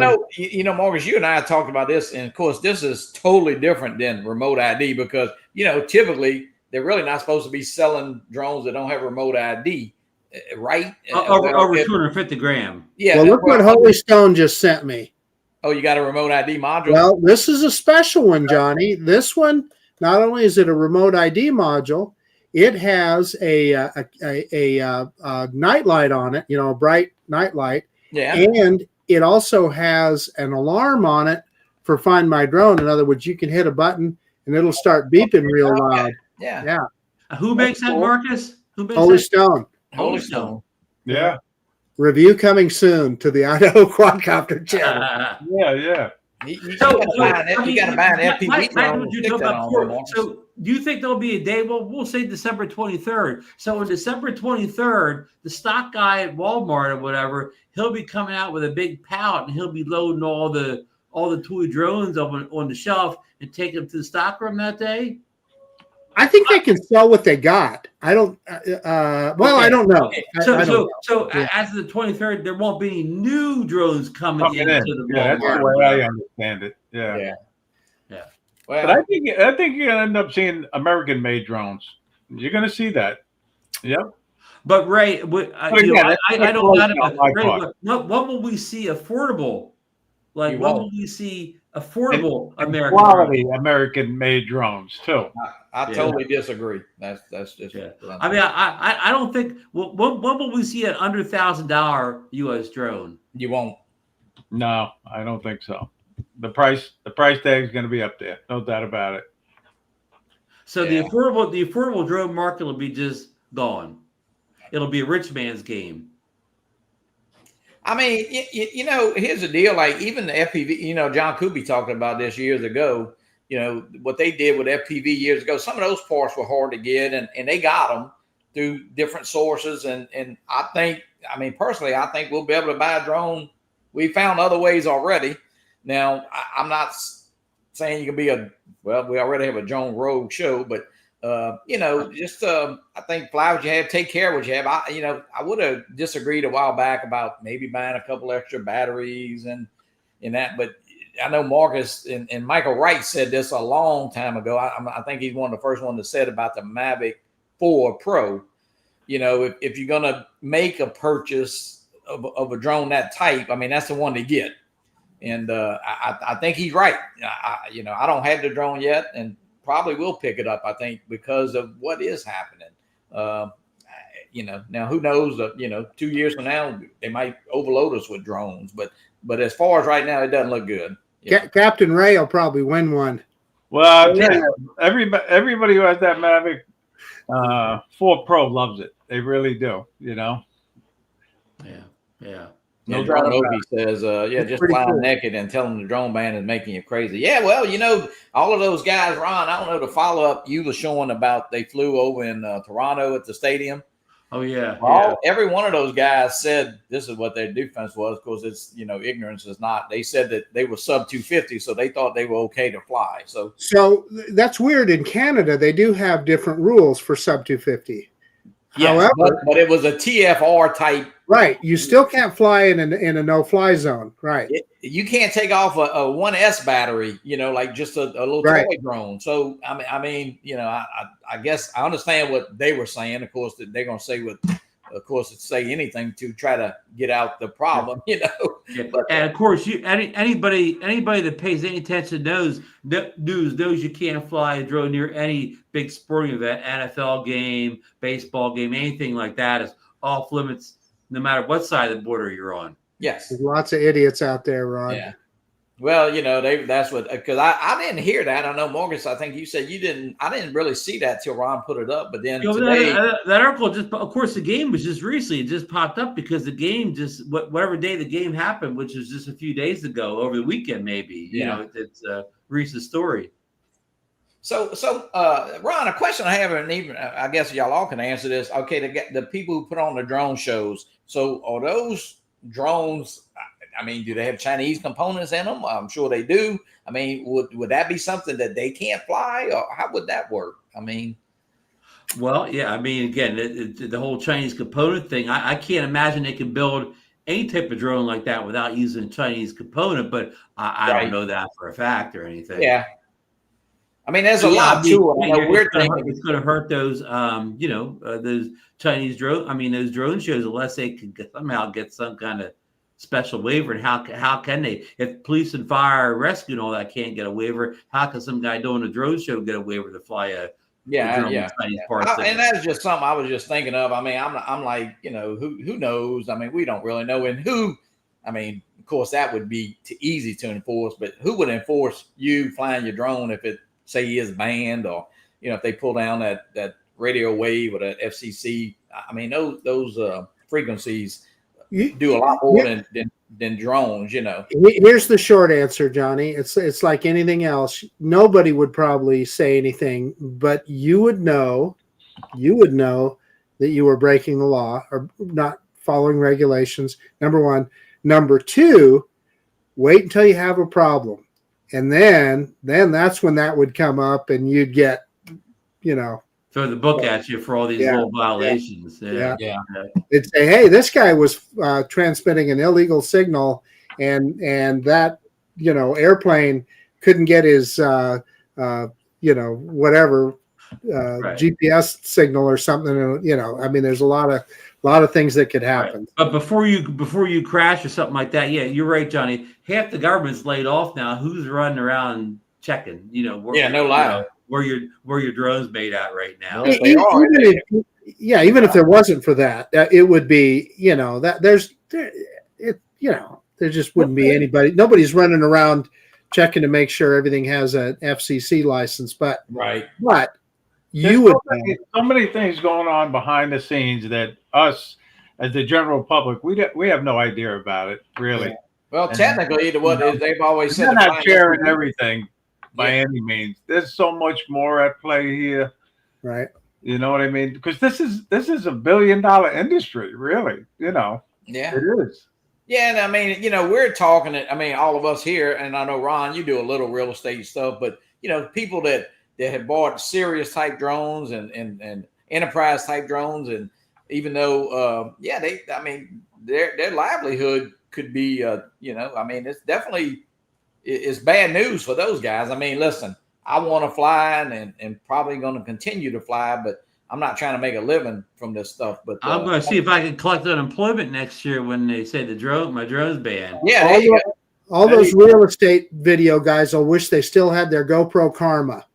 Marcus, you and I talked about this, and of course, this is totally different than remote ID because typically they're really not supposed to be selling drones that don't have remote ID, right? Over 250 gram. Yeah. Well, look what Holy Stone just sent me. Oh, you got a remote ID module? Well, this is a special one, Johnny. This one, not only is it a remote ID module, it has a nightlight on it, a bright nightlight. Yeah. And it also has an alarm on it for Find My Drone. In other words, you can hit a button and it'll start beeping real loud. Yeah. Yeah. Who makes that, Marcus? Who makes Holy that? Stone. Holy Stone. Yeah. Review coming soon to the Idaho Quadcopter channel. Yeah. You got to buy an FPV drone. So do you think there'll be a day? Well, we'll say December 23rd. So on December 23rd, the stock guy at Walmart or whatever, he'll be coming out with a big pallet and he'll be loading all the toy drones on the shelf and take them to the stock room that day. I think they can sell what they got. I don't. I don't know. Okay. So after the 23rd, there won't be any new drones coming into the Walmart. That's the way I understand it. Yeah. Well, but I think you're gonna end up seeing American-made drones. You're gonna see that. Yep. But Ray, I don't know. What will we see affordable? Like what will we see affordable American-made drones too? I totally disagree. That's just. Yeah. I mean, I don't think. When will we see an under $1,000 U.S. drone? You won't. No, I don't think so. The price tag is going to be up there, no doubt about it. So the affordable drone market will be just gone. It'll be a rich man's game. I mean, here's the deal. Like even the FPV, John Kuby talking about this years ago. What they did with FPV years ago, some of those parts were hard to get and they got them through different sources. And personally, I think we'll be able to buy a drone. We found other ways already. Now, I'm not saying you can be we already have a drone rogue show, but, I think fly what you have, take care of what you have. I would have disagreed a while back about maybe buying a couple extra batteries and that, but I know Marcus and Michael Wright said this a long time ago. I think he's one of the first ones that said about the Mavic 4 Pro. If you're going to make a purchase of a drone that type, I mean, that's the one to get. And I think he's right. I don't have the drone yet and probably will pick it up, I think, because of what is happening. Now who knows, 2 years from now, they might overload us with drones, but as far as right now, it doesn't look good. Yeah. Captain Ray will probably win one. Well, I'll tell you, everybody who has that Mavic 4 Pro loves it. They really do, Yeah. No Drone doubt about Novi says, It's just pretty flying cool. naked and telling the drone band is making you crazy. Yeah, well, all of those guys, Ron, I don't know, the follow-up you were showing about they flew over in Toronto at the stadium. Oh yeah, Well, every one of those guys said this is what their defense was. Of course, it's ignorance is not. They said that they were sub 250, so they thought they were okay to fly. So that's weird. In Canada, they do have different rules for sub 250. yes, However, but it was a TFR type. Right, you still can't fly in a no-fly zone. Right, You can't take off a 1S battery, like just a little toy drone. So I mean, I guess I understand what they were saying. Of course, that they're going to say say anything to try to get out the problem, Yeah. But, and of course, anybody that pays any attention knows you can't fly a drone near any big sporting event, NFL game, baseball game, anything like that is off limits, no matter what side of the border you're on. Yes, there's lots of idiots out there, Ron. Yeah. Well, that's what, because I didn't hear that. I know, Morgus, I think you said you didn't. I didn't really see that till Ron put it up. But then today, that article of course, the game was just recently. It just popped up because the game whatever day the game happened, which was just a few days ago, over the weekend, maybe. It's a recent story. So, Ron, a question I have, and even I guess y'all all can answer this. Okay, the people who put on the drone shows. So, are those drones? I mean, do they have Chinese components in them? I'm sure they do. I mean, would that be something that they can't fly, or how would that work? I mean, well, yeah. I mean, again, the whole Chinese component thing. I can't imagine they can build any type of drone like that without using a Chinese component. But I don't know that for a fact or anything. Yeah. I mean, there's a lot to it. I know it's going to hurt those, those Chinese drone. I mean, those drone shows, unless they can somehow get some kind of special waiver. And how can they? If police and fire, rescue, and all that can't get a waiver, how can some guy doing a drone show get a waiver to fly a drone with Chinese parts? And that's just something I was just thinking of. I mean, I'm like, who knows? I mean, we don't really know. And of course, that would be too easy to enforce. But who would enforce you flying your drone if it say he is banned, or if they pull down that radio wave or that FCC? I mean, those frequencies do a lot more than drones. Here's the short answer, Johnny. It's like anything else. Nobody would probably say anything, but you would know that you were breaking the law or not following regulations. Number one. Number two, wait until you have a problem. And then that's when that would come up and you'd get, throw the book at you for all these little violations. Yeah. It'd say, hey, this guy was transmitting an illegal signal and that, airplane couldn't get his, whatever GPS signal or something. I mean, there's a lot of things that could happen. Right. But before you crash or something like that, yeah, you're right, Johnny. Half the government's laid off now. Who's running around checking? No lie. Where your drone's made at right now? Even if there wasn't for that, it would be there just wouldn't be anybody. Nobody's running around checking to make sure everything has an FCC license. But you would so many things going on behind the scenes that us as the general public we have no idea about it, really. Yeah. Well, technically, they've always said, they're not sharing everything by any means. There's so much more at play here, right? You know what I mean? Because this is $1 billion industry, really. Yeah, it is. Yeah, and I mean, we're talking. I mean, all of us here, and I know Ron, you do a little real estate stuff, but people that have bought serious type drones and enterprise type drones, and even though, their livelihood could be, I mean, it's definitely it's bad news for those guys. I mean, listen, I want to fly and probably going to continue to fly, but I'm not trying to make a living from this stuff. But I'm going to see if I can collect unemployment next year when they say my drone's banned. Yeah, all those real estate video guys will wish they still had their GoPro Karma.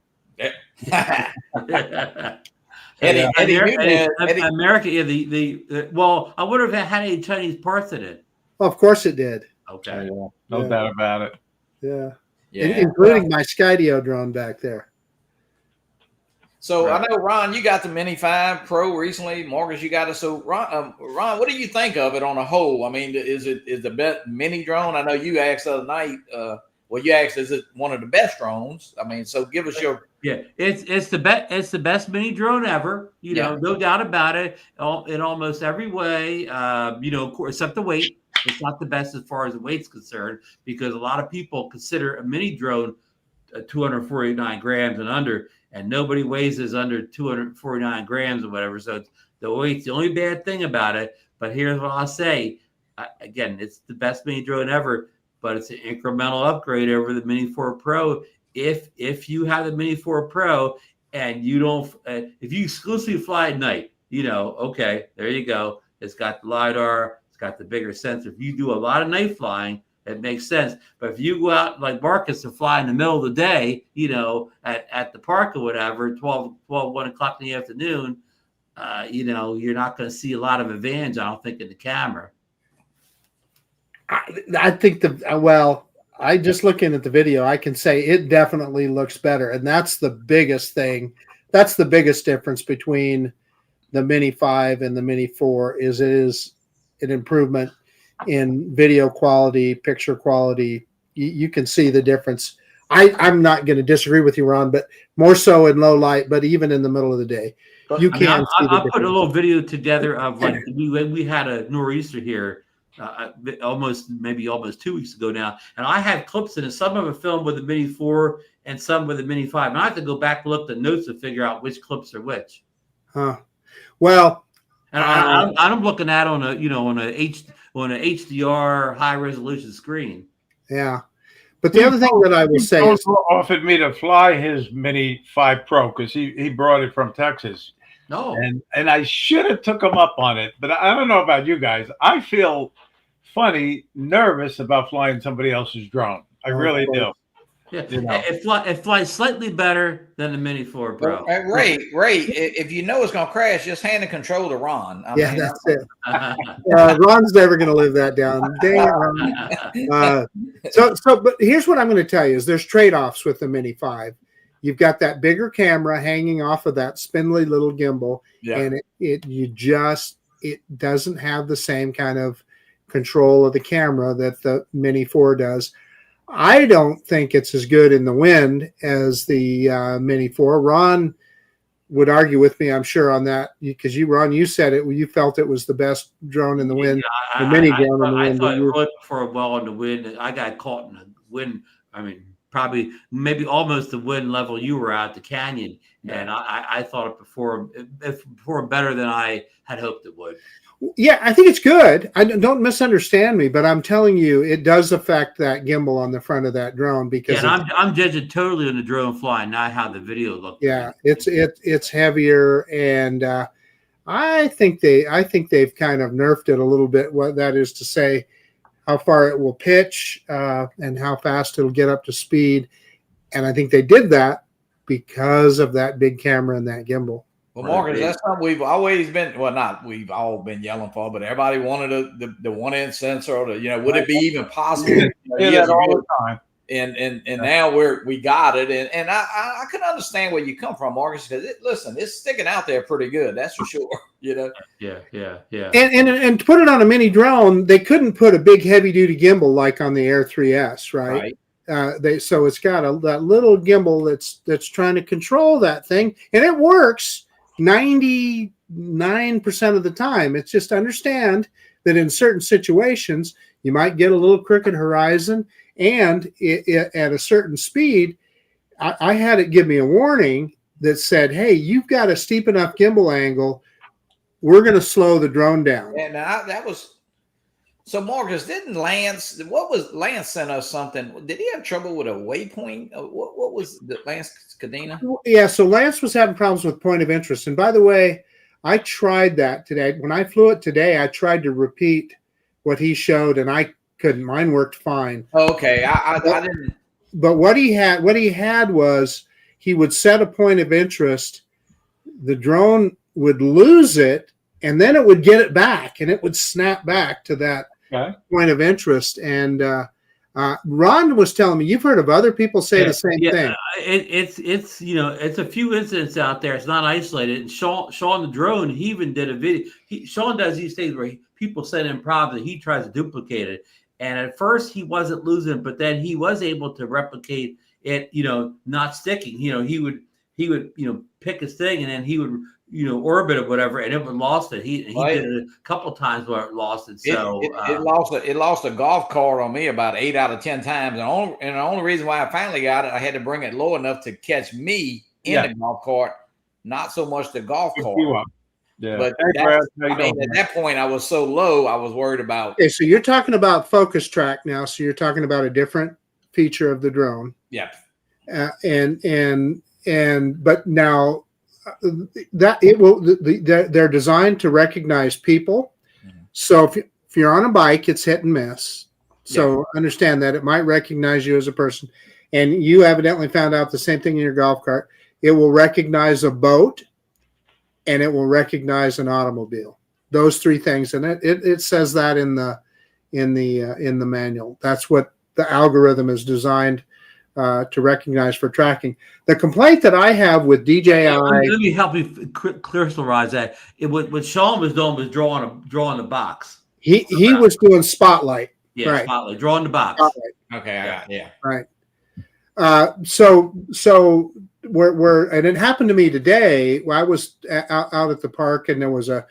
America, well, I wonder if it had any Chinese parts in it. Well, of course it did. Okay, no doubt about it. Yeah. Including my Skydio drone back there. So Right. I know, Ron, you got the Mini 5 Pro recently. Marcus, you got it. So Ron, what do you think of it on a whole? I mean, is the best mini drone? I know you asked the other night. Well, you asked, is it one of the best drones? I mean, so give us your. Yeah, it's the best mini drone ever. No doubt about it. In almost every way. Of course, except the weight. It's not the best as far as the weight's concerned, because a lot of people consider a mini drone 249 grams and under, and nobody weighs is under 249 grams or whatever. So the weight's the only bad thing about it. But here's what I'll say: again, it's the best mini drone ever, but it's an incremental upgrade over the Mini 4 Pro. If you have the Mini 4 Pro and you don't, if you exclusively fly at night, okay, there you go. It's got the LiDAR, it's got the bigger sensor. If you do a lot of night flying, it makes sense. But if you go out like Marcus and fly in the middle of the day, at the park or whatever, 1 o'clock in the afternoon, you're not going to see a lot of advantage, I don't think, in the camera. I think I just looking at the video, I can say it definitely looks better. And that's the biggest thing. That's the biggest difference between the Mini 5 and the Mini 4 is it is an improvement in video quality, picture quality. You can see the difference. I'm not going to disagree with you, Ron, but more so in low light, but even in the middle of the day, you can see the I difference. put a little video together of like we had a nor'easter here almost 2 weeks ago now, and I have clips in it. Some of it filmed with the Mini 4 and some with the Mini 5. And I have to go back and look at the notes to figure out which clips are which. Huh. Well, and I'm looking at on a HDR high resolution screen. Yeah, but the other thing that I will say is offered me to fly his Mini 5 Pro because he brought it from Texas. No, and I should have took him up on it, but I don't know about you guys. I feel nervous about flying somebody else's drone. I really do. Yeah, it flies slightly better than the Mini 4 Pro. Ray, if you know it's going to crash, just hand the control to Ron. That's it. Ron's never going to live that down. Dang it, Ron. But here's what I'm going to tell you: is there's trade-offs with the Mini 5. You've got that bigger camera hanging off of that spindly little gimbal, and it doesn't have the same kind of control of the camera that the Mini 4 does. I don't think it's as good in the wind as the Mini 4. Ron would argue with me, I'm sure, on that, because Ron, you said it. You felt it was the best drone in the wind. The mini drone in the wind. I thought it would perform well in the wind. I got caught in the wind. I mean, probably maybe almost the wind level you were at the canyon, and I thought it performed better than I had hoped it would. Yeah, I think it's good. Don't misunderstand me, but I'm telling you, it does affect that gimbal on the front of that drone because I'm judging totally on the drone flying, not how the video looked. Yeah, it's heavier, and I think they've kind of nerfed it a little bit. What that is to say, how far it will pitch and how fast it'll get up to speed, and I think they did that because of that big camera and that gimbal. Well, Marcus, that's something we've always been. Well, not we've all been yelling for, but everybody wanted the 1-inch sensor. Or would it be even possible? That all the time. And now we got it, and I can understand where you come from, Marcus, because it's sticking out there pretty good. That's for sure. Yeah. And to put it on a mini drone, they couldn't put a big heavy duty gimbal like on the Air 3S, right? So it's got that little gimbal that's trying to control that thing, and it works 99% of the time. It's just understand that in certain situations you might get a little crooked horizon, and at a certain speed, I had it give me a warning that said, "Hey, you've got a steep enough gimbal angle. We're going to slow the drone down." And that was. So, Marcus, didn't Lance sent us something? Did he have trouble with a waypoint? What was the Lance Cadena? Yeah, so Lance was having problems with point of interest. And by the way, I tried that today. When I flew it today, I tried to repeat what he showed, and I couldn't. Mine worked fine. Okay, I didn't. But what he had was he would set a point of interest, the drone would lose it, and then it would get it back, and it would snap back to that point of interest. And Ron was telling me you've heard of other people say the same thing. It's it's a few incidents out there. It's not isolated. And Sean the drone, he even did a video. Sean does these things where people send him problems and he tries to duplicate it. And at first he wasn't losing, but then he was able to replicate it. Not sticking. He would pick his thing and then he would orbit or whatever, and it would lost it. He did it a couple times where it lost it. So it lost a golf cart on me about 8 out of 10 times. And the only reason why I finally got it, I had to bring it low enough to catch me in the golf cart, not so much the golf cart. Yeah. But at that point, I was so low, I was worried about. Okay, so you're talking about focus track now. So you're talking about a different feature of the drone. Yeah. But now that it will, they're designed to recognize people. Mm-hmm. So if you're on a bike, it's hit and miss. So understand that it might recognize you as a person, and you evidently found out the same thing in your golf cart. It will recognize a boat, and it will recognize an automobile. Those three things, and it says that in the manual. That's what the algorithm is designed to recognize for tracking. The complaint that I have with DJI. Let me help you crystallize that. What Sean was doing was drawing the box. He was doing spotlight. Yeah, right. Spotlight, drawing the box. Spotlight. Okay, right. So we're and it happened to me today. I was out at the park and there was a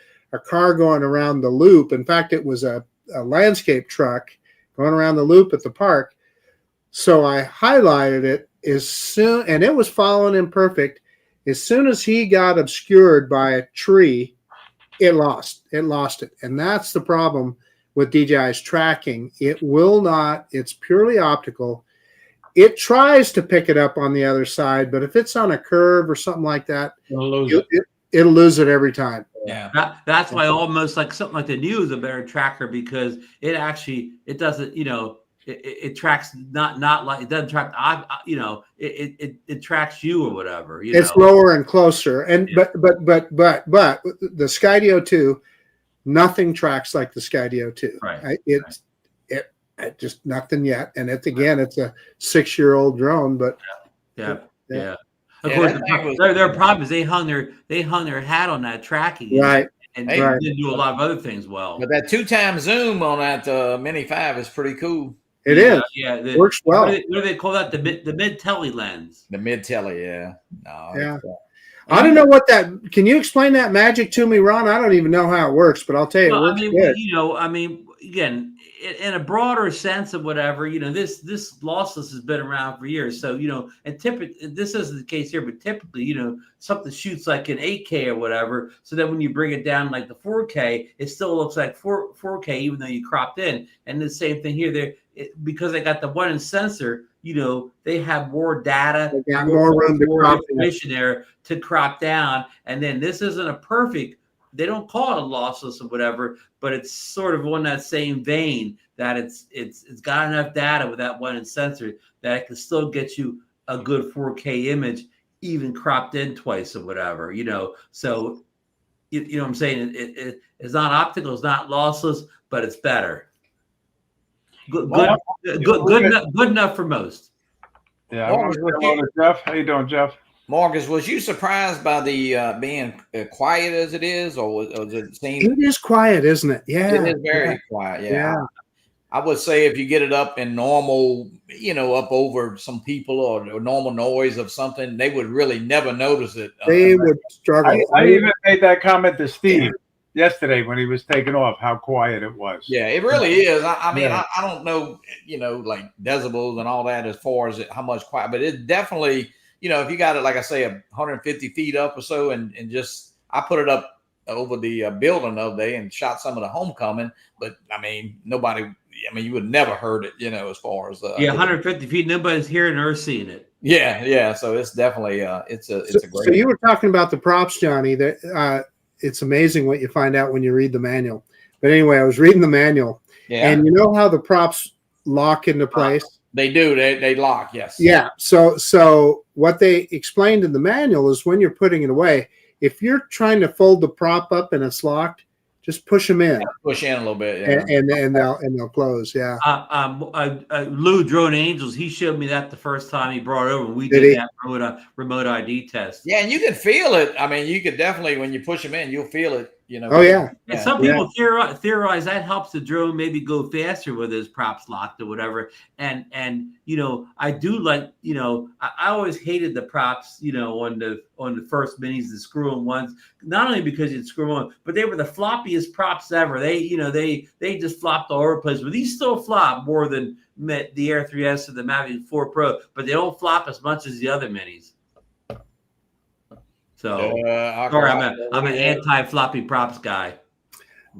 car going around the loop. In fact, it was a landscape truck going around the loop at the park. So I highlighted it and it was following him perfect. As soon as he got obscured by a tree, it lost it. And that's the problem with DJI's tracking. It will not, it's purely optical. It tries to pick it up on the other side, but if it's on a curve or something like that, it'll lose it every time. Yeah. That's why almost like something like the New is a better tracker, because it doesn't, it tracks not like it doesn't track it tracks you or whatever. It's lower and closer, and but the Skydio 2, nothing tracks like the Skydio 2. Right. It just nothing yet, and it's a 6-year-old drone, but yeah. Of course, their problem is they hung their hat on that tracking, right. And didn't do a lot of other things well. But that 2x zoom on that Mini 5 is pretty cool. It is. Yeah, it works well. What do they call that? The mid tele lens. The mid tele, yeah. No, yeah. I don't know what that. Can you explain that magic to me, Ron? I don't even know how it works, but I'll tell you, it works good. Again, in a broader sense of whatever, this lossless has been around for years. So and typically this isn't the case here, but typically, something shoots like an 8K or whatever. So then when you bring it down like the 4K, it still looks like 4K, even though you cropped in. And the same thing here. Because they got the 1-inch sensor, they have more data, more room to crop information there to crop down. And then this isn't a perfect. They don't call it a lossless or whatever, but it's sort of on that same vein that it's got enough data with that 1-inch sensor that it can still get you a good 4K image, even cropped in twice or whatever. So what I'm saying? It's not optical, it's not lossless, but it's better. Good enough for most. Yeah. Jeff, how you doing, Jeff? Marcus, was you surprised by the being quiet as it is, or was it seem? It is quiet, isn't it? Yeah, it is very quiet. Yeah. I would say if you get it up in normal, up over some people or normal noise of something, they would really never notice it. They would struggle. I even made that comment to Steve yesterday when he was taking off, how quiet it was. Yeah, it really is. I mean, I don't know, like decibels and all that as far as how much quiet, but it definitely, if you got it, like I say, 150 feet up or so, and just, I put it up over the building the other day and shot some of the homecoming, but I mean, you would never heard it, as far as 150 feet, nobody's hearing or seeing it. Yeah. So it's definitely it's a great. So you were talking about the props, Johnny. That it's amazing what you find out when you read the manual. But anyway, I was reading the manual, and you know how the props lock into place? They do. They lock. Yes. Yeah. So what they explained in the manual is when you're putting it away, if you're trying to fold the prop up and it's locked, Just push them in, push in a little bit, yeah. and they'll close. Yeah. Lou Drone Angels, he showed me that the first time he brought it over. We Did did he? that remote ID test. Yeah, and you can feel it. I mean, you could definitely, when you push them in, you'll feel it. Oh yeah. And some people theorize that helps the drone maybe go faster with his props locked or whatever. And I do like, I always hated the props, on the first minis, the screw-in ones, not only because you'd screw on, but they were the floppiest props ever. They just flopped all over the place, but these still flop more than the Air 3S and the Mavic 4 Pro, but they don't flop as much as the other minis. So sorry, I'm an anti-floppy props guy.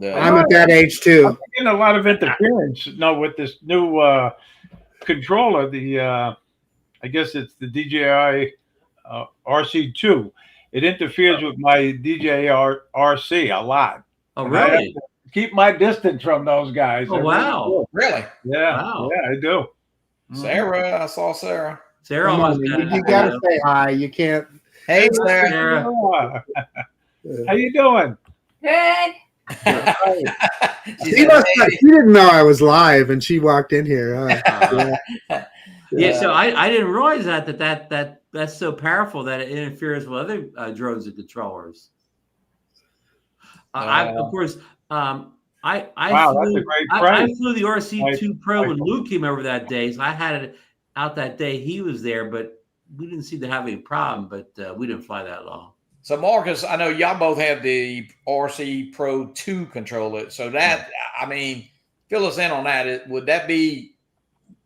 I'm at that age too. I'm getting a lot of interference. With this new controller, I guess it's the DJI RC2. It interferes with my DJI RC a lot. Oh, really? I have to keep my distance from those guys. Oh, wow. Really? Yeah. Wow. Yeah, I do. Sarah, I saw Sarah. Sarah almost got it. You gotta say hi. You can't. Hey, Sarah. Sarah. How you doing? Good. She She said, "Hey." didn't know I was live, and she walked in here. Yeah, so I didn't realize that's so powerful that it interferes with other drones and controllers. I flew the RC2 Pro when Luke came over that day, so I had it out that day he was there, but we didn't seem to have any problem, but we didn't fly that long. So, Marcus, I know y'all both have the RC Pro 2 controller. So that, I mean, fill us in on that. Would that be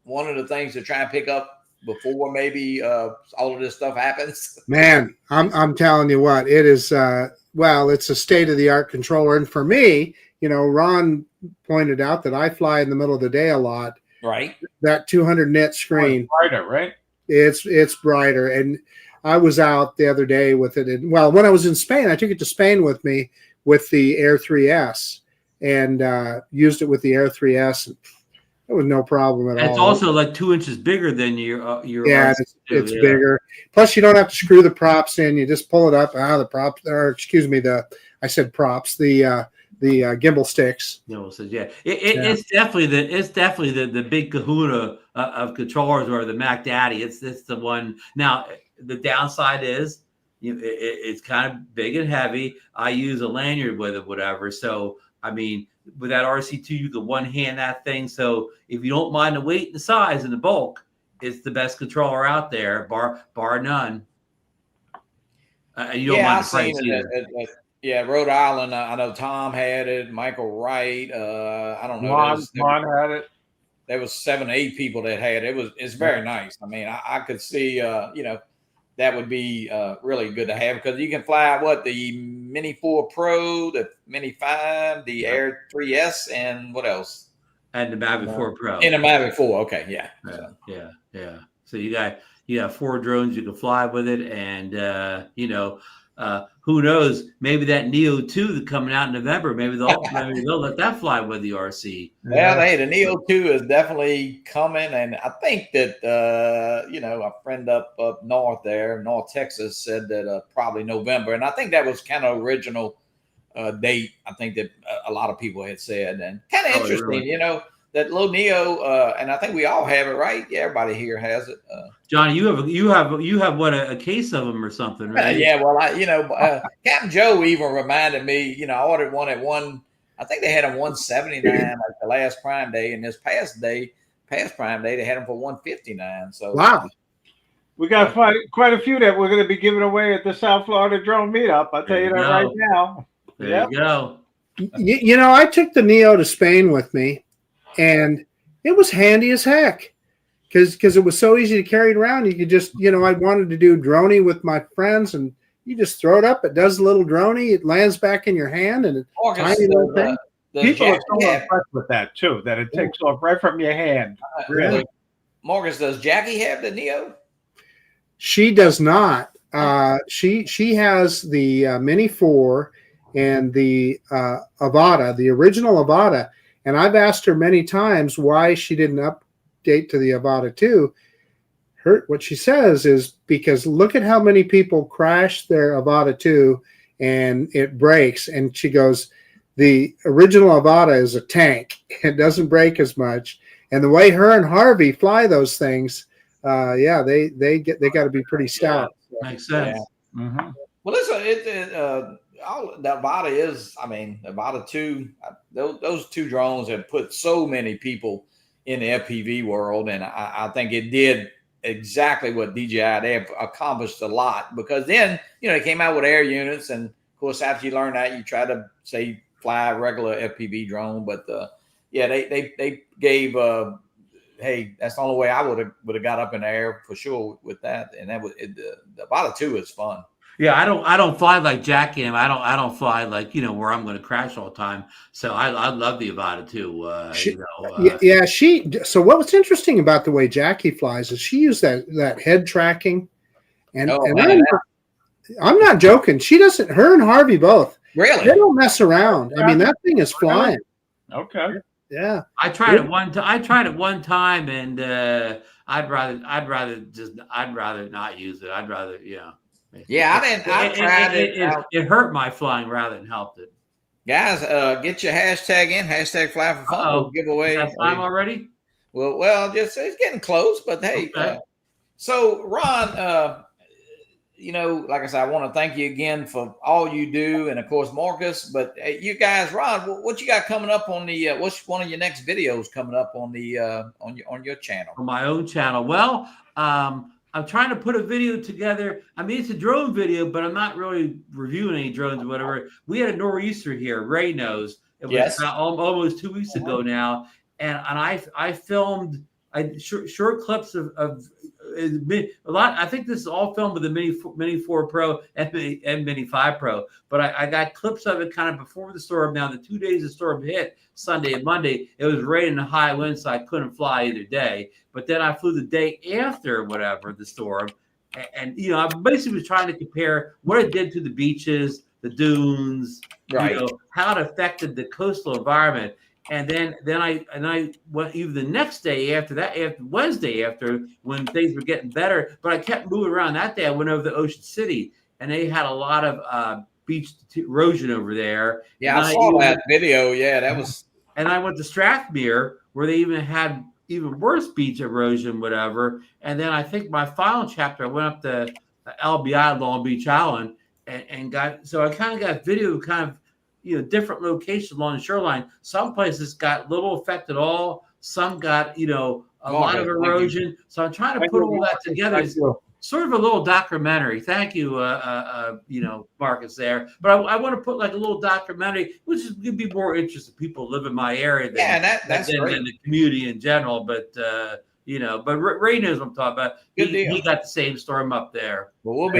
one of the things to try and pick up before maybe all of this stuff happens? Man, I'm telling you what, it is. It's a state-of-the-art controller, and for me, Ron pointed out that I fly in the middle of the day a lot. Right. That 200 nit screen, brighter, right? It's brighter, and I was out the other day with it. And, when I was in Spain, I took it to Spain with me with the Air 3S and used it with the Air 3S. And it was no problem at all. It's also like 2 inches bigger than your. Yeah, it's bigger. Plus, you don't have to screw the props in. You just pull it up. The props, or excuse me, I said props. The gimbal sticks. It's definitely the big kahuna of controllers, or the Mac Daddy. It's the one. Now the downside is it's kind of big and heavy. I use a lanyard with it, whatever. So I mean, with that RC2, you can one hand that thing. So if you don't mind the weight and the size and the bulk, it's the best controller out there, bar none. You don't mind the price either. Rhode Island. I know Tom had it. Michael Wright. I don't know. Lon had it. There was 7 or 8 people that had it. It's very nice. I mean, I could see, that would be really good to have, because you can fly the Mini 4 Pro, the Mini 5, the Air 3S, and what else? And the Mavic 4 Pro. And the Mavic 4. Okay, yeah. Yeah. So you got 4 drones you can fly with it, and who knows? Maybe that Neo 2 that's coming out in November. Maybe they'll let that fly with the RC. Well, hey, the Neo 2 is definitely coming, and I think that a friend up north there, North Texas, said that probably November, and I think that was kind of original date. I think that a lot of people had said, and kind of interesting, really? That little Neo, and I think we all have it, right? Yeah, everybody here has it. Johnny, you have what, a case of them or something, right? Yeah, well, Captain Joe even reminded me. I ordered one at I think they had them 179 like the last Prime Day, and this past Prime Day they had them for 159. So wow, we got quite a few that we're going to be giving away at the South Florida Drone Meetup. I'll tell you that right now. There you go. I took the Neo to Spain with me, and it was handy as heck because it was so easy to carry it around. You could just, I wanted to do droney with my friends, and you just throw it up. It does a little droney. It lands back in your hand, and it's a tiny little thing. People are so impressed with that too, that it takes off right from your hand. Really, Marcus, does Jackie have the Neo? She does not. She has the Mini 4 and the Avata, the original Avata. And I've asked her many times why she didn't update to the Avata 2. What she says is because look at how many people crash their Avata 2 and it breaks. And she goes, the original Avata is a tank. It doesn't break as much. And the way her and Harvey fly those things, they got to be pretty stout. Makes sense. Yeah. Mm-hmm. Well, listen, all the Avata is. I mean, Avata 2. Those two drones have put so many people in the FPV world, and I think it did exactly what DJI. They have accomplished a lot, because then they came out with air units, and of course after you learn that, you try to say fly a regular FPV drone, but they gave hey, that's the only way I would have got up in the air for sure with that, and that was the Avata 2 is fun. Yeah, I don't fly like Jackie. I don't fly like where I'm going to crash all the time. So I love the Avata too. So what was interesting about the way Jackie flies is she used that head tracking, and I'm not joking. She doesn't. Her and Harvey both. Really? They don't mess around. I mean, that thing is flying. Okay. Yeah. I tried it one time, and I'd rather not use it. I'd rather Yeah, I tried it. It hurt my flying rather than helped it. Guys, get your hashtag in, hashtag Fly for Fun. We'll give away. Is that time already? Well, just it's getting close, but hey. Okay. So Ron, like I said, I want to thank you again for all you do, and of course Marcus. But you guys, Ron, what you got coming up on the? What's one of your next videos coming up on the on your channel? On my own channel. Well, I'm trying to put a video together. I mean, it's a drone video, but I'm not really reviewing any drones or whatever. We had a nor'easter here. Ray knows. It was almost 2 weeks ago now, and I filmed short clips of a lot. I think this is all filmed with the Mini 4 Pro and Mini 5 Pro. But I got clips of it kind of before the storm. Now, the 2 days the storm hit, Sunday and Monday, it was raining and high winds, so I couldn't fly either day. But then I flew the day after the storm, and I basically was trying to compare what it did to the beaches, the dunes, right? How it affected the coastal environment. And then I went even the next day after that, after Wednesday, after when things were getting better. But I kept moving around. That day I went over to Ocean City, and they had a lot of beach erosion over there. Yeah, I saw that video. Yeah, that was. And I went to Strathmere, where they even had even worse beach erosion, whatever. And then I think my final chapter, I went up to LBI, Long Beach Island, and got. So I kind of got video of kind of different locations along the shoreline. Some places got little effect at all. Some got a lot of erosion. So I'm trying to put all that together. It's sort of a little documentary. Thank you, Marcus there. But I want to put like a little documentary, which is going to be more interesting to people who live in my area than the community in general. But but Ray knows what I'm talking about. He got the same storm up there. Well,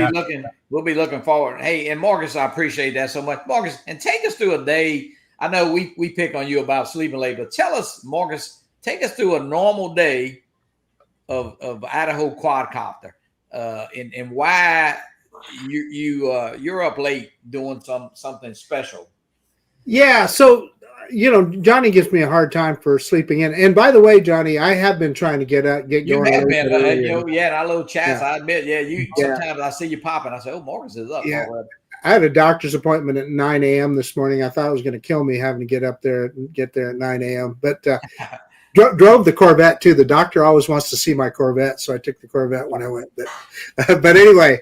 we'll be looking forward. Hey, and Marcus, I appreciate that so much. Marcus, and take us through a day. I know we pick on you about sleeping late, but tell us, Marcus, take us through a normal day of Idaho quadcopter, and why you're up late doing something special. Yeah, so Johnny gives me a hard time for sleeping in. And by the way, Johnny, I have been trying to get going. You have been, our little chats. Yeah. I admit, sometimes I see you popping. I say, "Oh, Marcus is up." Yeah. I had a doctor's appointment at 9 a.m. this morning. I thought it was going to kill me having to get up there and get there at 9 a.m. But drove the Corvette too. The doctor always wants to see my Corvette, so I took the Corvette when I went. But anyway,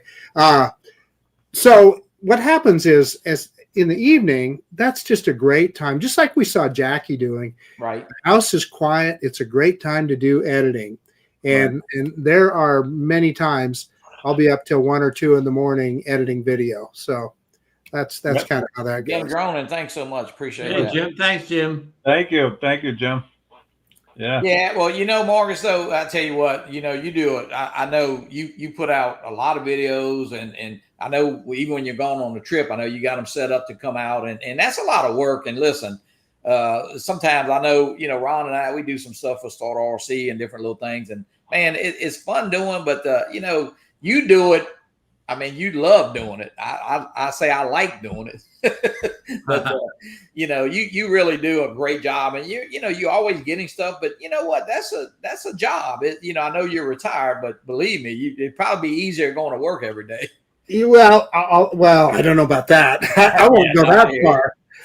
so what happens is as in the evening, that's just a great time, just like we saw Jackie doing. Right. The house is quiet. It's a great time to do editing. And there are many times I'll be up till 1 or 2 in the morning editing video. So that's kind of how that goes. Jim Dronin, thanks so much. Appreciate it. Jim. Thanks, Jim. Thank you, Jim. Yeah. Yeah. Well, Marcus, though, I tell you what, you do it. I know you put out a lot of videos, and I know even when you're going on the trip, I know you got them set up to come out, and that's a lot of work. And listen, sometimes I know, Ron and I, we do some stuff for Start RC and different little things, and man, it's fun doing, but you do it. I mean, you love doing it. I say I like doing it, but you really do a great job, and you're always getting stuff. But you know what? That's a job. I know you're retired, but believe me, it'd probably be easier going to work every day. Well, I don't know about that. I won't go that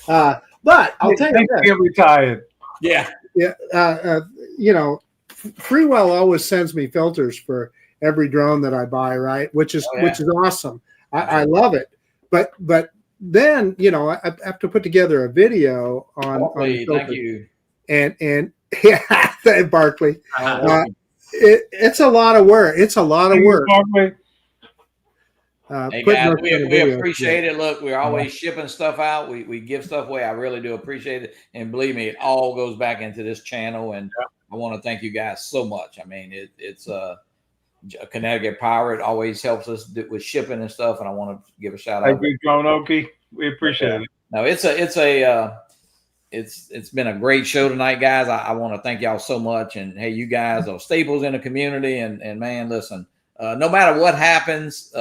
far. But I'll tell you this. Get retired. Yeah. Yeah, you know, Freewell always sends me filters for every drone that I buy, right? Which is awesome. I love it. But then, you know, I have to put together a video on Thank you. And yeah, Barkley. It's a lot of work. It's a lot of work. Hey guys, we appreciate it. Look, we're always shipping stuff out. We give stuff away. I really do appreciate it. And believe me, it all goes back into this channel. And I want to thank you guys so much. I mean, it's a Connecticut Pirate always helps us with shipping and stuff. And I want to give a shout out. Thank you, Drone Okie. We appreciate it. No, it's been a great show tonight, guys. I want to thank y'all so much. And hey, you guys are staples in the community. And man, listen. No matter what happens,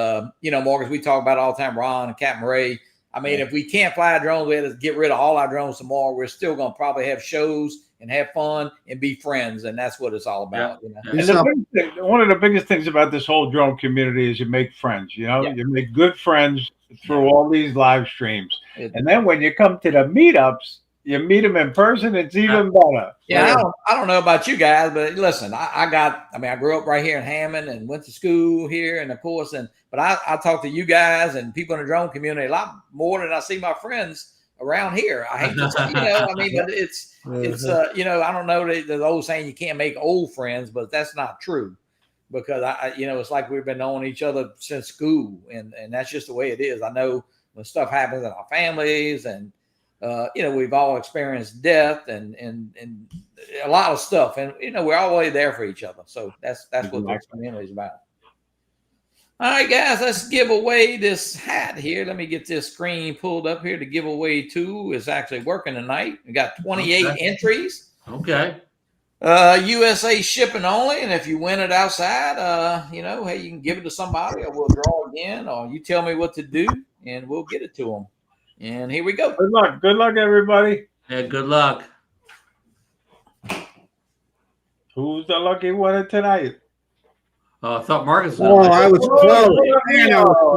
you know, Marcus, we talk about it all the time, Ron and Captain Ray. I mean, if we can't fly drones, we have to get rid of all our drones tomorrow. We're still going to probably have shows and have fun and be friends. And that's what it's all about. Yeah. You know? And one of the biggest things about this whole drone community is you make friends, you know, you make good friends through all these live streams. And then when you come to the meetups, you meet them in person, it's even better. Yeah, I don't know about you guys, but listen, I grew up right here in Hammond and went to school here, and of course, but I talk to you guys and people in the drone community a lot more than I see my friends around here. I hate to say, you know, I mean, but it's you know, I don't know the old saying you can't make old friends, but that's not true, because you know, it's like we've been knowing each other since school, and that's just the way it is. I know when stuff happens in our families, and you know, we've all experienced death and a lot of stuff, and you know, we're always there for each other. So that's what this community is about. All right, guys, let's give away this hat here. Let me get this screen pulled up here to give away to. It's actually working tonight. We got 28 entries. Okay. USA shipping only, and if you win it outside, you know, hey, you can give it to somebody, or we'll draw again, or you tell me what to do, and we'll get it to them. And here we go. Good luck. Good luck, everybody. Yeah, good luck. Who's the lucky winner tonight? I thought Marcus was. Oh, I was close.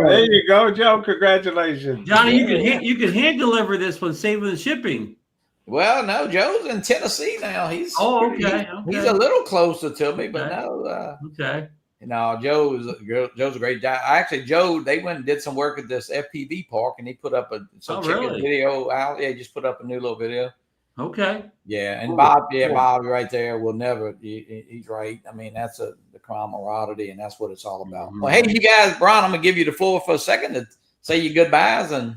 There you go, Joe. Congratulations. Johnny, you can hand deliver this one, saving the shipping. Well, no, Joe's in Tennessee now. He's He's a little closer to me, but no. Okay. No, Joe's a great guy. Actually, Joe, they went and did some work at this FPV park, and he put up some chicken video out. Yeah, he just put up a new little video. Okay. Yeah, and Bob, Bob right there will never. He's right. I mean, that's the camaraderie, and that's what it's all about. Well, hey, you guys, Brian, I'm gonna give you the floor for a second to say your goodbyes and.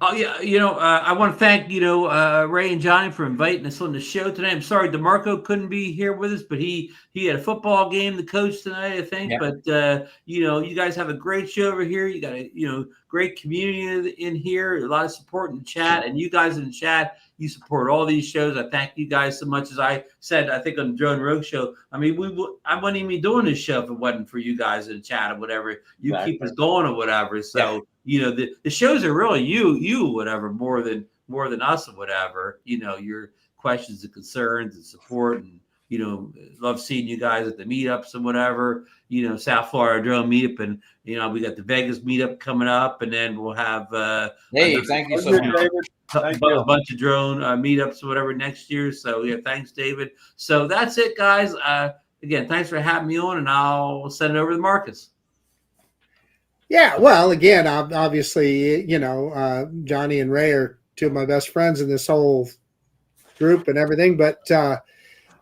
Oh yeah, you know, I want to thank Ray and Johnny for inviting us on the show today. I'm sorry DeMarco couldn't be here with us, but he had a football game to coach tonight, I think. Yeah. But you know, you guys have a great show over here. You got a great community in here, a lot of support in the chat, and you guys in the chat, you support all these shows. I thank you guys so much. As I said, I think on the Drone Rogue show, I mean, I wouldn't even be doing this show if it wasn't for you guys in the chat or whatever. You keep us going or whatever. So. You know, the shows are really you whatever more than us or whatever. You know, your questions and concerns and support, and you know, love seeing you guys at the meetups and whatever. You know, South Florida Drone Meetup, and you know, we got the Vegas Meetup coming up, and then we'll have thank you so much. A bunch of drone meetups or whatever next year. So yeah, thanks, David. So that's it, guys. Again, thanks for having me on, and I'll send it over to Marcus. Yeah, well, again, obviously, you know, Johnny and Ray are two of my best friends in this whole group and everything. But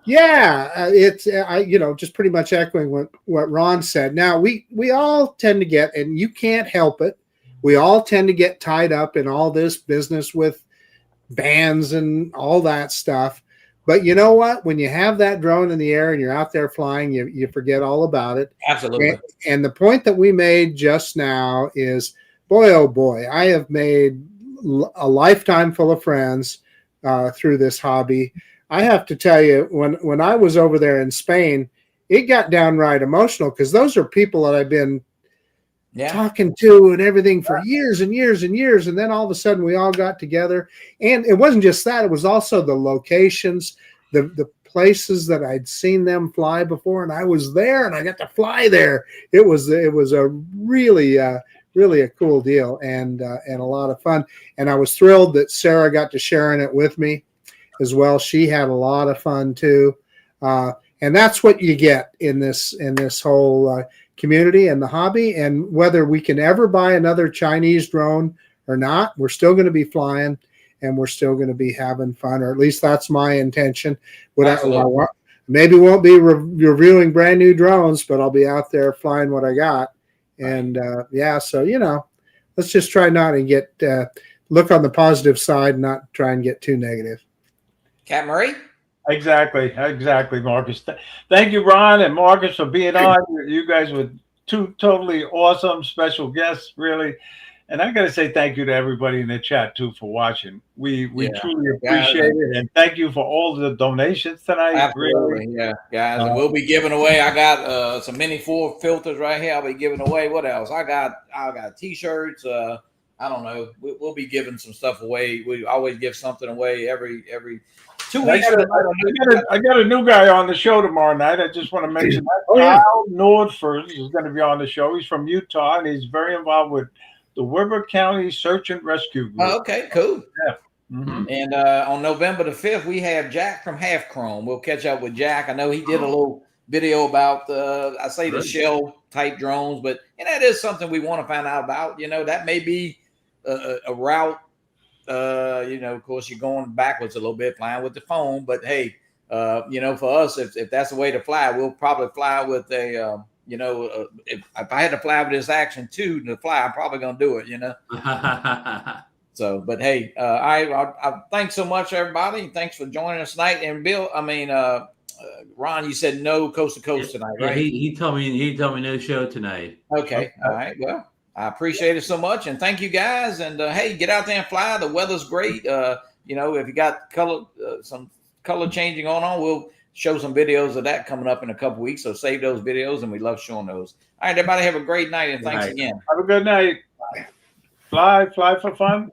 it's you know, just pretty much echoing what Ron said. Now we all tend to get, and you can't help it, we all tend to get tied up in all this business with bans and all that stuff. But you know what? When you have that drone in the air and you're out there flying, you forget all about it. Absolutely. And the point that we made just now is, boy, oh boy, I have made a lifetime full of friends through this hobby. I have to tell you, when I was over there in Spain, it got downright emotional, because those are people that I've been talking to and everything for years and years and years. And then all of a sudden we all got together, and it wasn't just that, it was also the locations, the places that I'd seen them fly before, and I was there and I got to fly there. It was a really really a cool deal and a lot of fun. And I was thrilled that Sarah got to share in it with me as well. She had a lot of fun too. And that's what you get in this whole community and the hobby. And whether we can ever buy another Chinese drone or not, we're still going to be flying and we're still going to be having fun, or at least that's my intention. Maybe won't be reviewing brand new drones, but I'll be out there flying what I got. And so let's just try not to get look on the positive side, not try and get too negative. Cat Murray. Exactly, Marcus. Thank you, Ron and Marcus, for being on. You guys were two totally awesome special guests, really. And I got to say thank you to everybody in the chat too for watching. We truly appreciate it, and thank you for all the donations tonight. Absolutely, really. guys. And we'll be giving away. I got some Mini 4 filters right here. I'll be giving away. What else? I got T-shirts. I don't know. We'll be giving some stuff away. We always give something away every 2 weeks. I got a new guy on the show tomorrow night. I just want to mention that. Kyle Nordford is going to be on the show. He's from Utah, and he's very involved with the Weber County Search and Rescue Group. Oh, okay, cool. Yeah. Mm-hmm. And on November the 5th, we have Jack from Half Chrome. We'll catch up with Jack. I know he did a little video about the shell type drones, but that is something we want to find out about. That may be a route. Of course, you're going backwards a little bit flying with the phone, but hey, for us, if that's the way to fly, we'll probably fly with a if I had to fly with this Action 2 to fly, I'm probably going to do it, So, but hey, I thanks so much, everybody. Thanks for joining us tonight. And Bill, Ron, you said no coast to coast tonight, right? Yeah, he told me no show tonight. Okay. All right. Well, I appreciate it so much. And thank you guys. And hey, get out there and fly. The weather's great. If you got some color changing going on, we'll show some videos of that coming up in a couple weeks. So save those videos, and we love showing those. All right, everybody, have a great night, and thanks again. Have a good night. Fly for fun.